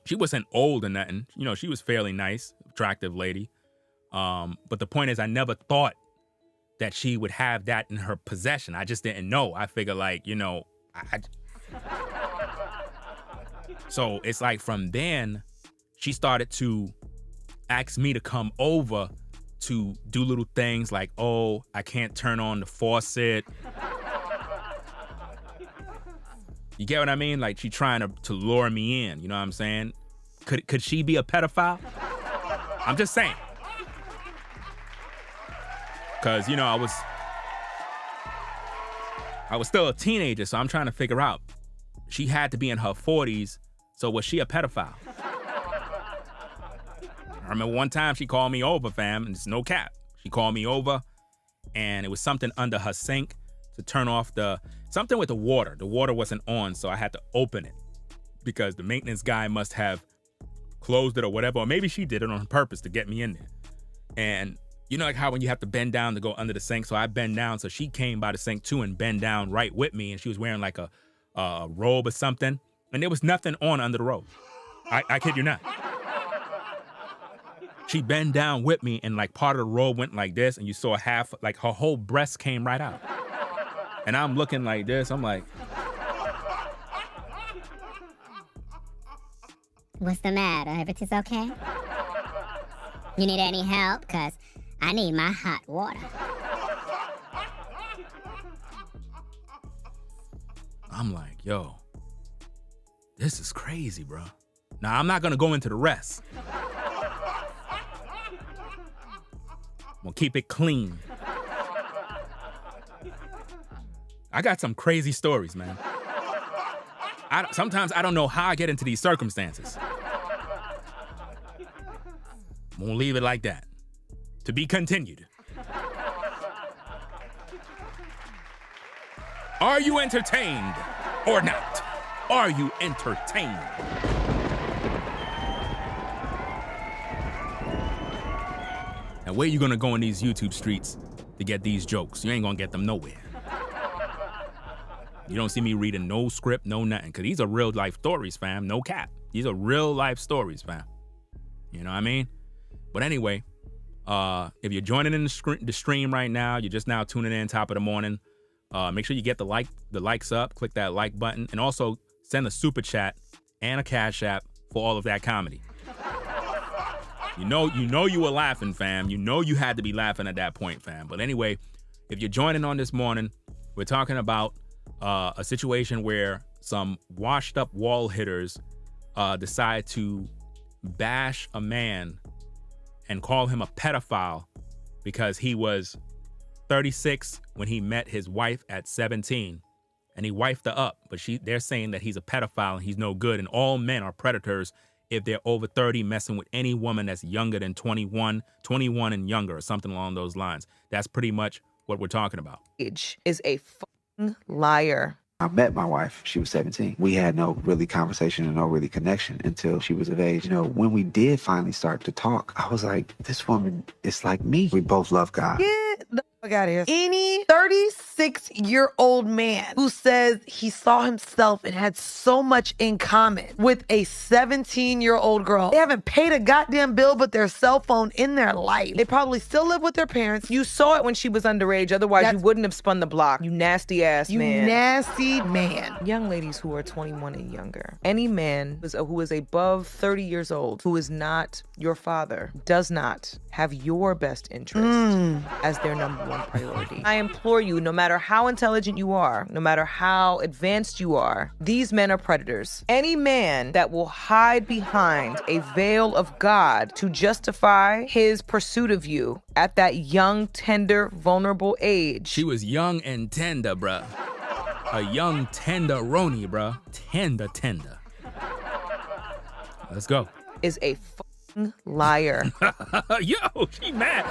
Speaker 1: she wasn't old or nothing. She was fairly nice, attractive lady. But the point is, I never thought that she would have that in her possession. I just didn't know. I figured So it's like from then, she started to ask me to come over to do little things like, oh, I can't turn on the faucet. You get what I mean? Like she trying to lure me in, you know what I'm saying? Could she be a pedophile? I'm just saying. Cause I was still a teenager, so I'm trying to figure out. She had to be in her 40s, so was she a pedophile? I remember one time she called me over, fam, and it's no cap. She called me over, and it was something under her sink to turn off something with the water. The water wasn't on, so I had to open it because the maintenance guy must have closed it or whatever, or maybe she did it on purpose to get me in there. And like how when you have to bend down to go under the sink, so I bend down, so she came by the sink too and bend down right with me, and she was wearing like a robe or something, and there was nothing on under the robe. I kid you not. She bent down with me, and like part of the robe went like this, and you saw half, like her whole breast came right out. And I'm looking like this, I'm like.
Speaker 5: What's the matter? Everything's okay? You need any help? Cause I need my hot water.
Speaker 1: I'm like, yo, this is crazy, bro. Now, I'm not gonna go into the rest. I'm gonna keep it clean. I got some crazy stories, man. Sometimes I don't know how I get into these circumstances. I'm gonna leave it like that. To be continued. Are you entertained or not? Are you entertained? Now, where you gonna go in these YouTube streets to get these jokes? You ain't gonna get them nowhere. You don't see me reading no script, no nothing, because these are real life stories, fam. No cap. These are real life stories, fam. You know what I mean? But anyway, if you're joining in the stream right now, you're just now tuning in top of the morning, make sure you get the likes up, click that like button, and also send a super chat and a cash app for all of that comedy. You know you were laughing, fam. You know you had to be laughing at that point, fam. But anyway, if you're joining on this morning, we're talking about a situation where some washed up wall hitters decide to bash a man and call him a pedophile because he was 36 when he met his wife at 17, and he wifed her up, but they're saying that he's a pedophile and he's no good, and all men are predators if they're over 30 messing with any woman that's younger than 21 and younger, or something along those lines. That's pretty much what we're talking about.
Speaker 4: Age is a fucking liar.
Speaker 2: I met my wife. She was 17. We had no really conversation and no really connection until she was of age. You know, when we did finally start to talk, I was like, this woman is like me. We both love God.
Speaker 3: Get the fuck out of here. Any 36-year-old man who says he saw himself and had so much in common with a 17-year-old girl. They haven't paid a goddamn bill but their cell phone in their life. They probably still live with their parents.
Speaker 4: You saw it when she was underage. Otherwise, you wouldn't have spun the block. You nasty ass man.
Speaker 3: You nasty man.
Speaker 4: Young ladies who are 21 and younger. Any man who is above 30 years old, who is not your father, does not have your best interest as their number one priority. I implore you, no matter how intelligent you are, no matter how advanced you are, these men are predators. Any man that will hide behind a veil of God to justify his pursuit of you at that young, tender, vulnerable age.
Speaker 1: She was young and tender, bruh. A young tenderoni, bruh. Tender. Let's go.
Speaker 4: Is a fucking liar.
Speaker 1: Yo, she mad.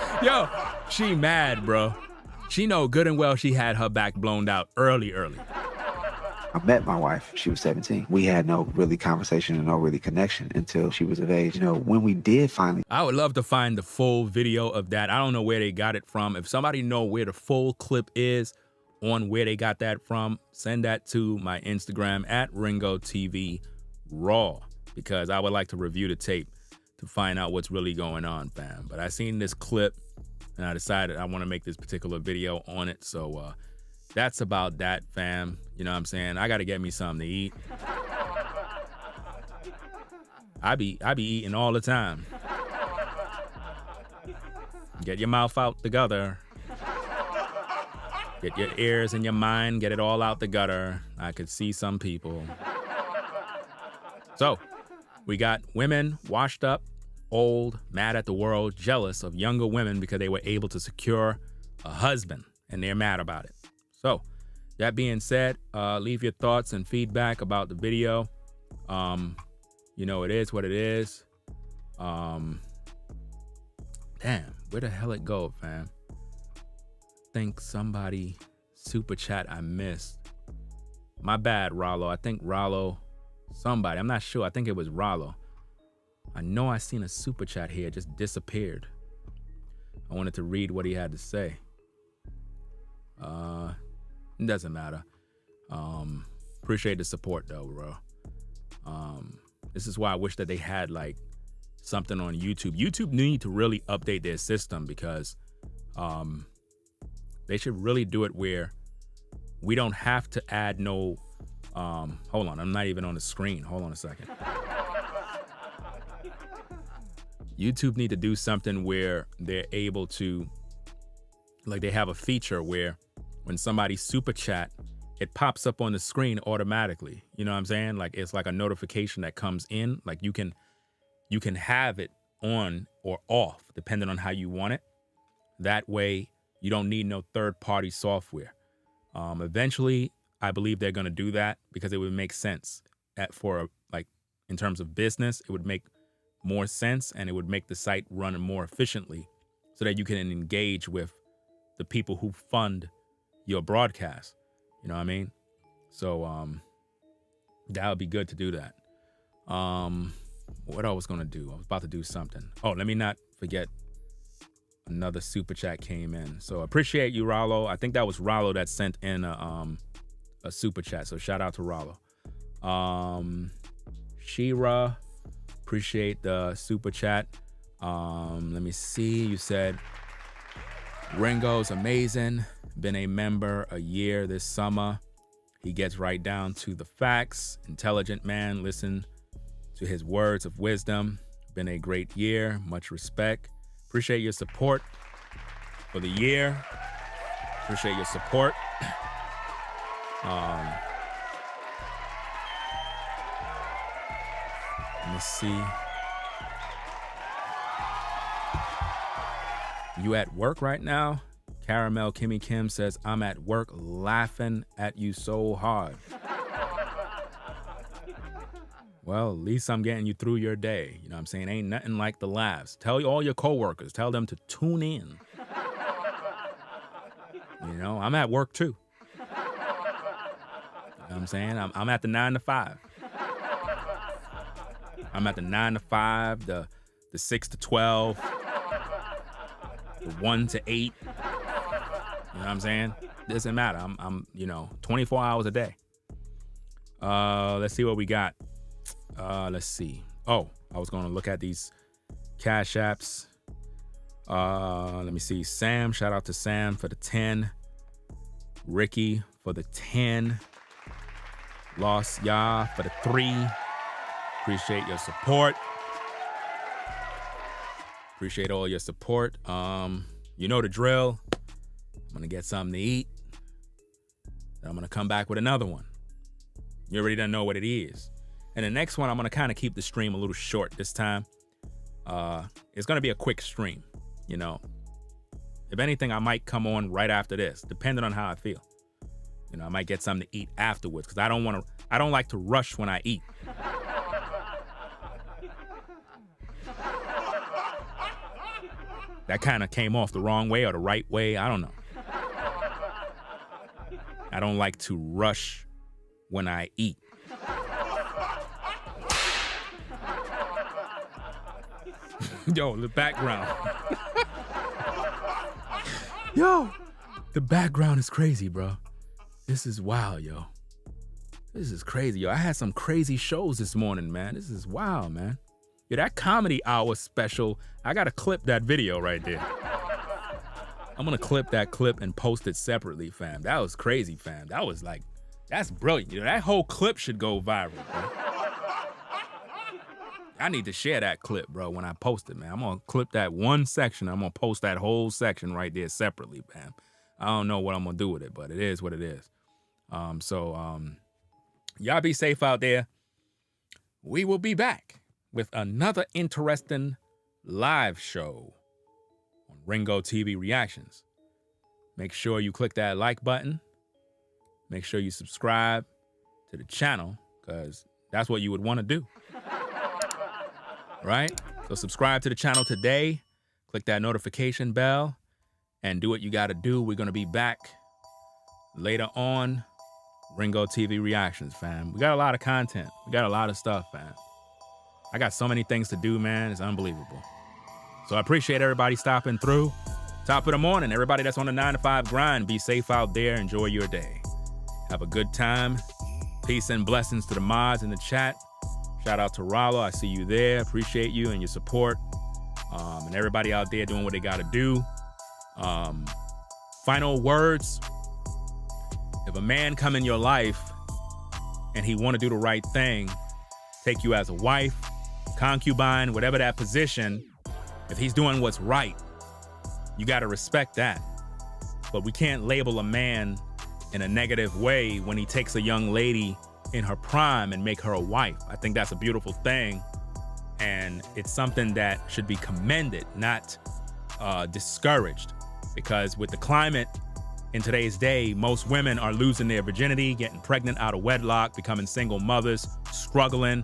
Speaker 1: She mad, bro. She know good and well she had her back blown out early.
Speaker 2: I met my wife. She was 17. We had no really conversation and no really connection until she was of age. You know, when we did finally...
Speaker 1: I would love to find the full video of that. I don't know where they got it from. If somebody know where the full clip is on where they got that from, send that to my Instagram at Ringo TV Raw, because I would like to review the tape to find out what's really going on, fam. But I seen this clip and I decided I want to make this particular video on it. So that's about that, fam. You know what I'm saying? I got to get me something to eat. I be eating all the time. Get your mouth out the gutter. Get your ears and your mind, get it all out the gutter. I could see some people. So, we got women washed up, old, mad at the world, jealous of younger women because they were able to secure a husband, and they're mad about it. So, that being said, leave your thoughts and feedback about the video. You know, it is what it is. Damn, where the hell it go, fam? Think somebody super chat I missed. My bad, Rollo. I think Rollo, somebody, I'm not sure. I think it was Rollo. I know I seen a super chat here. It just disappeared. I wanted to read what he had to say. It doesn't matter. Appreciate the support though, bro. This is why I wish that they had like something on YouTube. YouTube need to really update their system because they should really do it where we don't have to add no, hold on, I'm not even on the screen. Hold on a second. YouTube need to do something where they're able to, like, they have a feature where when somebody super chat, it pops up on the screen automatically. You know what I'm saying? Like, it's like a notification that comes in. Like, you can have it on or off depending on how you want it. That way you don't need no third-party software. Eventually, I believe they're going to do that because it would make sense in terms of business. It would make more sense, and it would make the site run more efficiently so that you can engage with the people who fund your broadcast. You know what I mean? So that would be good to do that. What I was going to do? I was about to do something. Oh, let me not forget another super chat came in. So appreciate you, Rollo. I think that was Rollo that sent in a super chat. So shout out to Rollo. Shira, appreciate the super chat. Let me see. You said Ringo's amazing. Been a member a year this summer. He gets right down to the facts. Intelligent man. Listen to his words of wisdom. Been a great year. Much respect. Appreciate your support for the year. Appreciate your support. Let me see. You at work right now? Caramel Kimmy Kim says, I'm at work laughing at you so hard. Well, at least I'm getting you through your day. You know what I'm saying? Ain't nothing like the laughs. Tell all your coworkers, tell them to tune in. You know, I'm at work too. You know what I'm saying? I'm at the 9 to 5. I'm at the 9 to 5, the 6 to 12, the 1 to 8. You know what I'm saying? Doesn't matter. I'm 24 hours a day. Let's see what we got. Let's see. Oh, I was going to look at these Cash Apps. Let me see. Sam, shout out to Sam for the 10. Ricky for the 10. Lost Ya for the 3. Appreciate your support. Appreciate all your support. You know the drill. I'm going to get something to eat. Then I'm going to come back with another one. You already don't know what it is. And the next one, I'm going to kind of keep the stream a little short this time. It's going to be a quick stream, you know. If anything, I might come on right after this, depending on how I feel. You know, I might get something to eat afterwards because I don't like to rush when I eat. That kind of came off the wrong way or the right way. I don't know. I don't like to rush when I eat. Yo, the background. Yo, the background is crazy, bro. This is wild, yo. This is crazy, yo. I had some crazy shows this morning, man. This is wild, man. Yeah, that comedy hour special, I gotta clip that video right there. I'm gonna clip that clip and post it separately, fam. That was crazy, fam. That was like, that's brilliant. You know, that whole clip should go viral, bro. I need to share that clip, bro, when I post it, man. I'm gonna clip that one section. I'm gonna post that whole section right there separately, fam. I don't know what I'm gonna do with it, but it is what it is. Y'all be safe out there. We will be back with another interesting live show on Ringo TV Reactions. Make sure you click that like button. Make sure you subscribe to the channel, because that's what you would want to do. Right? So subscribe to the channel today. Click that notification bell and do what you got to do. We're going to be back later on. Ringo TV Reactions, fam. We got a lot of content. We got a lot of stuff, fam. I got so many things to do, man. It's unbelievable. So I appreciate everybody stopping through. Top of the morning, everybody that's on the 9 to 5 grind, be safe out there. Enjoy your day. Have a good time. Peace and blessings to the mods in the chat. Shout out to Rollo. I see you there. Appreciate you and your support. And everybody out there doing what they got to do. Final words. If a man come in your life and he want to do the right thing, take you as a wife, concubine, whatever that position, If he's doing what's right, you got to respect that. But we can't label a man in a negative way when he takes a young lady in her prime and make her a wife. I think that's a beautiful thing. And it's something that should be commended, not discouraged. Because with the climate in today's day, most women are losing their virginity, getting pregnant out of wedlock, becoming single mothers, struggling,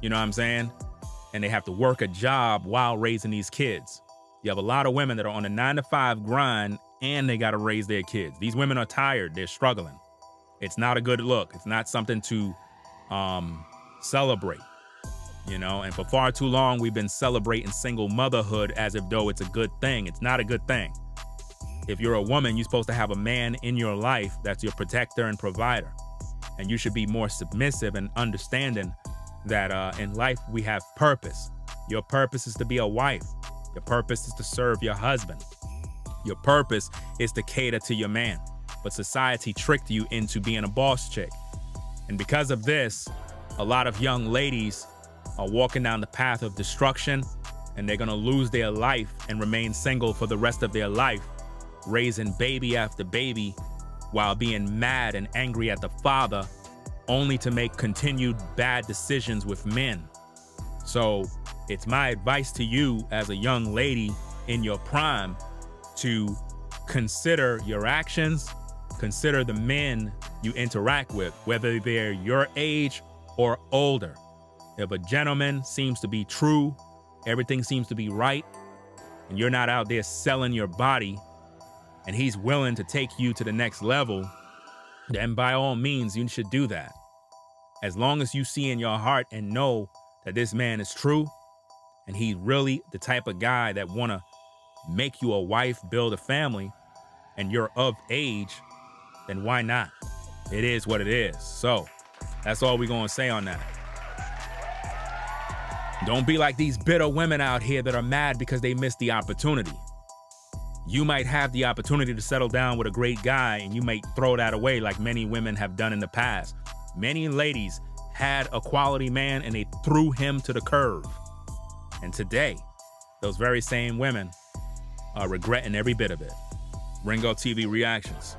Speaker 1: you know what I'm saying? And they have to work a job while raising these kids. You have a lot of women that are on a 9-to-5 grind and they got to raise their kids. These women are tired. They're struggling. It's not a good look. It's not something to celebrate, you know? And for far too long, we've been celebrating single motherhood as if though it's a good thing. It's not a good thing. If you're a woman, you're supposed to have a man in your life that's your protector and provider. And you should be more submissive and understanding that in life we have purpose. Your purpose is to be a wife. Your purpose is to serve your husband. Your purpose is to cater to your man. But society tricked you into being a boss chick. And because of this, a lot of young ladies are walking down the path of destruction, and they're gonna lose their life and remain single for the rest of their life, raising baby after baby while being mad and angry at the father, only to make continued bad decisions with men. So it's my advice to you as a young lady in your prime to consider your actions, consider the men you interact with, whether they're your age or older. If a gentleman seems to be true, everything seems to be right, and you're not out there selling your body, and he's willing to take you to the next level, then by all means, you should do that. As long as you see in your heart and know that this man is true, and he's really the type of guy that wanna make you a wife, build a family, and you're of age, then why not? It is what it is. So that's all we're gonna say on that. Don't be like these bitter women out here that are mad because they missed the opportunity. You might have the opportunity to settle down with a great guy and you might throw that away like many women have done in the past. Many ladies had a quality man and they threw him to the curb. And today, those very same women are regretting every bit of it. Ringo TV Reactions.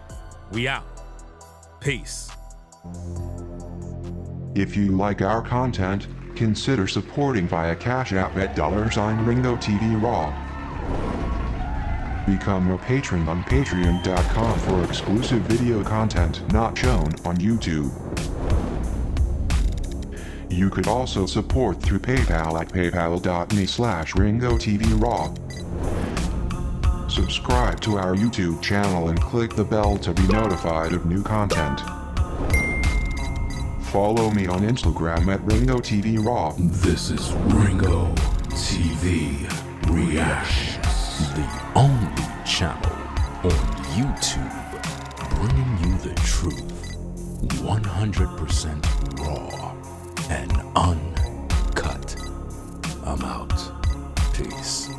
Speaker 1: We out. Peace.
Speaker 6: If you like our content, consider supporting via Cash App at $Ringo TV Raw. Become a patron on patreon.com for exclusive video content not shown on YouTube. You could also support through PayPal at paypal.me/Ringo TV Raw. Subscribe to our YouTube channel and click the bell to be notified of new content. Follow me on Instagram at Ringo TV Raw.
Speaker 7: This is Ringo TV Reactions, the only channel on YouTube bringing you the truth, 100% raw and uncut. I'm out. Peace.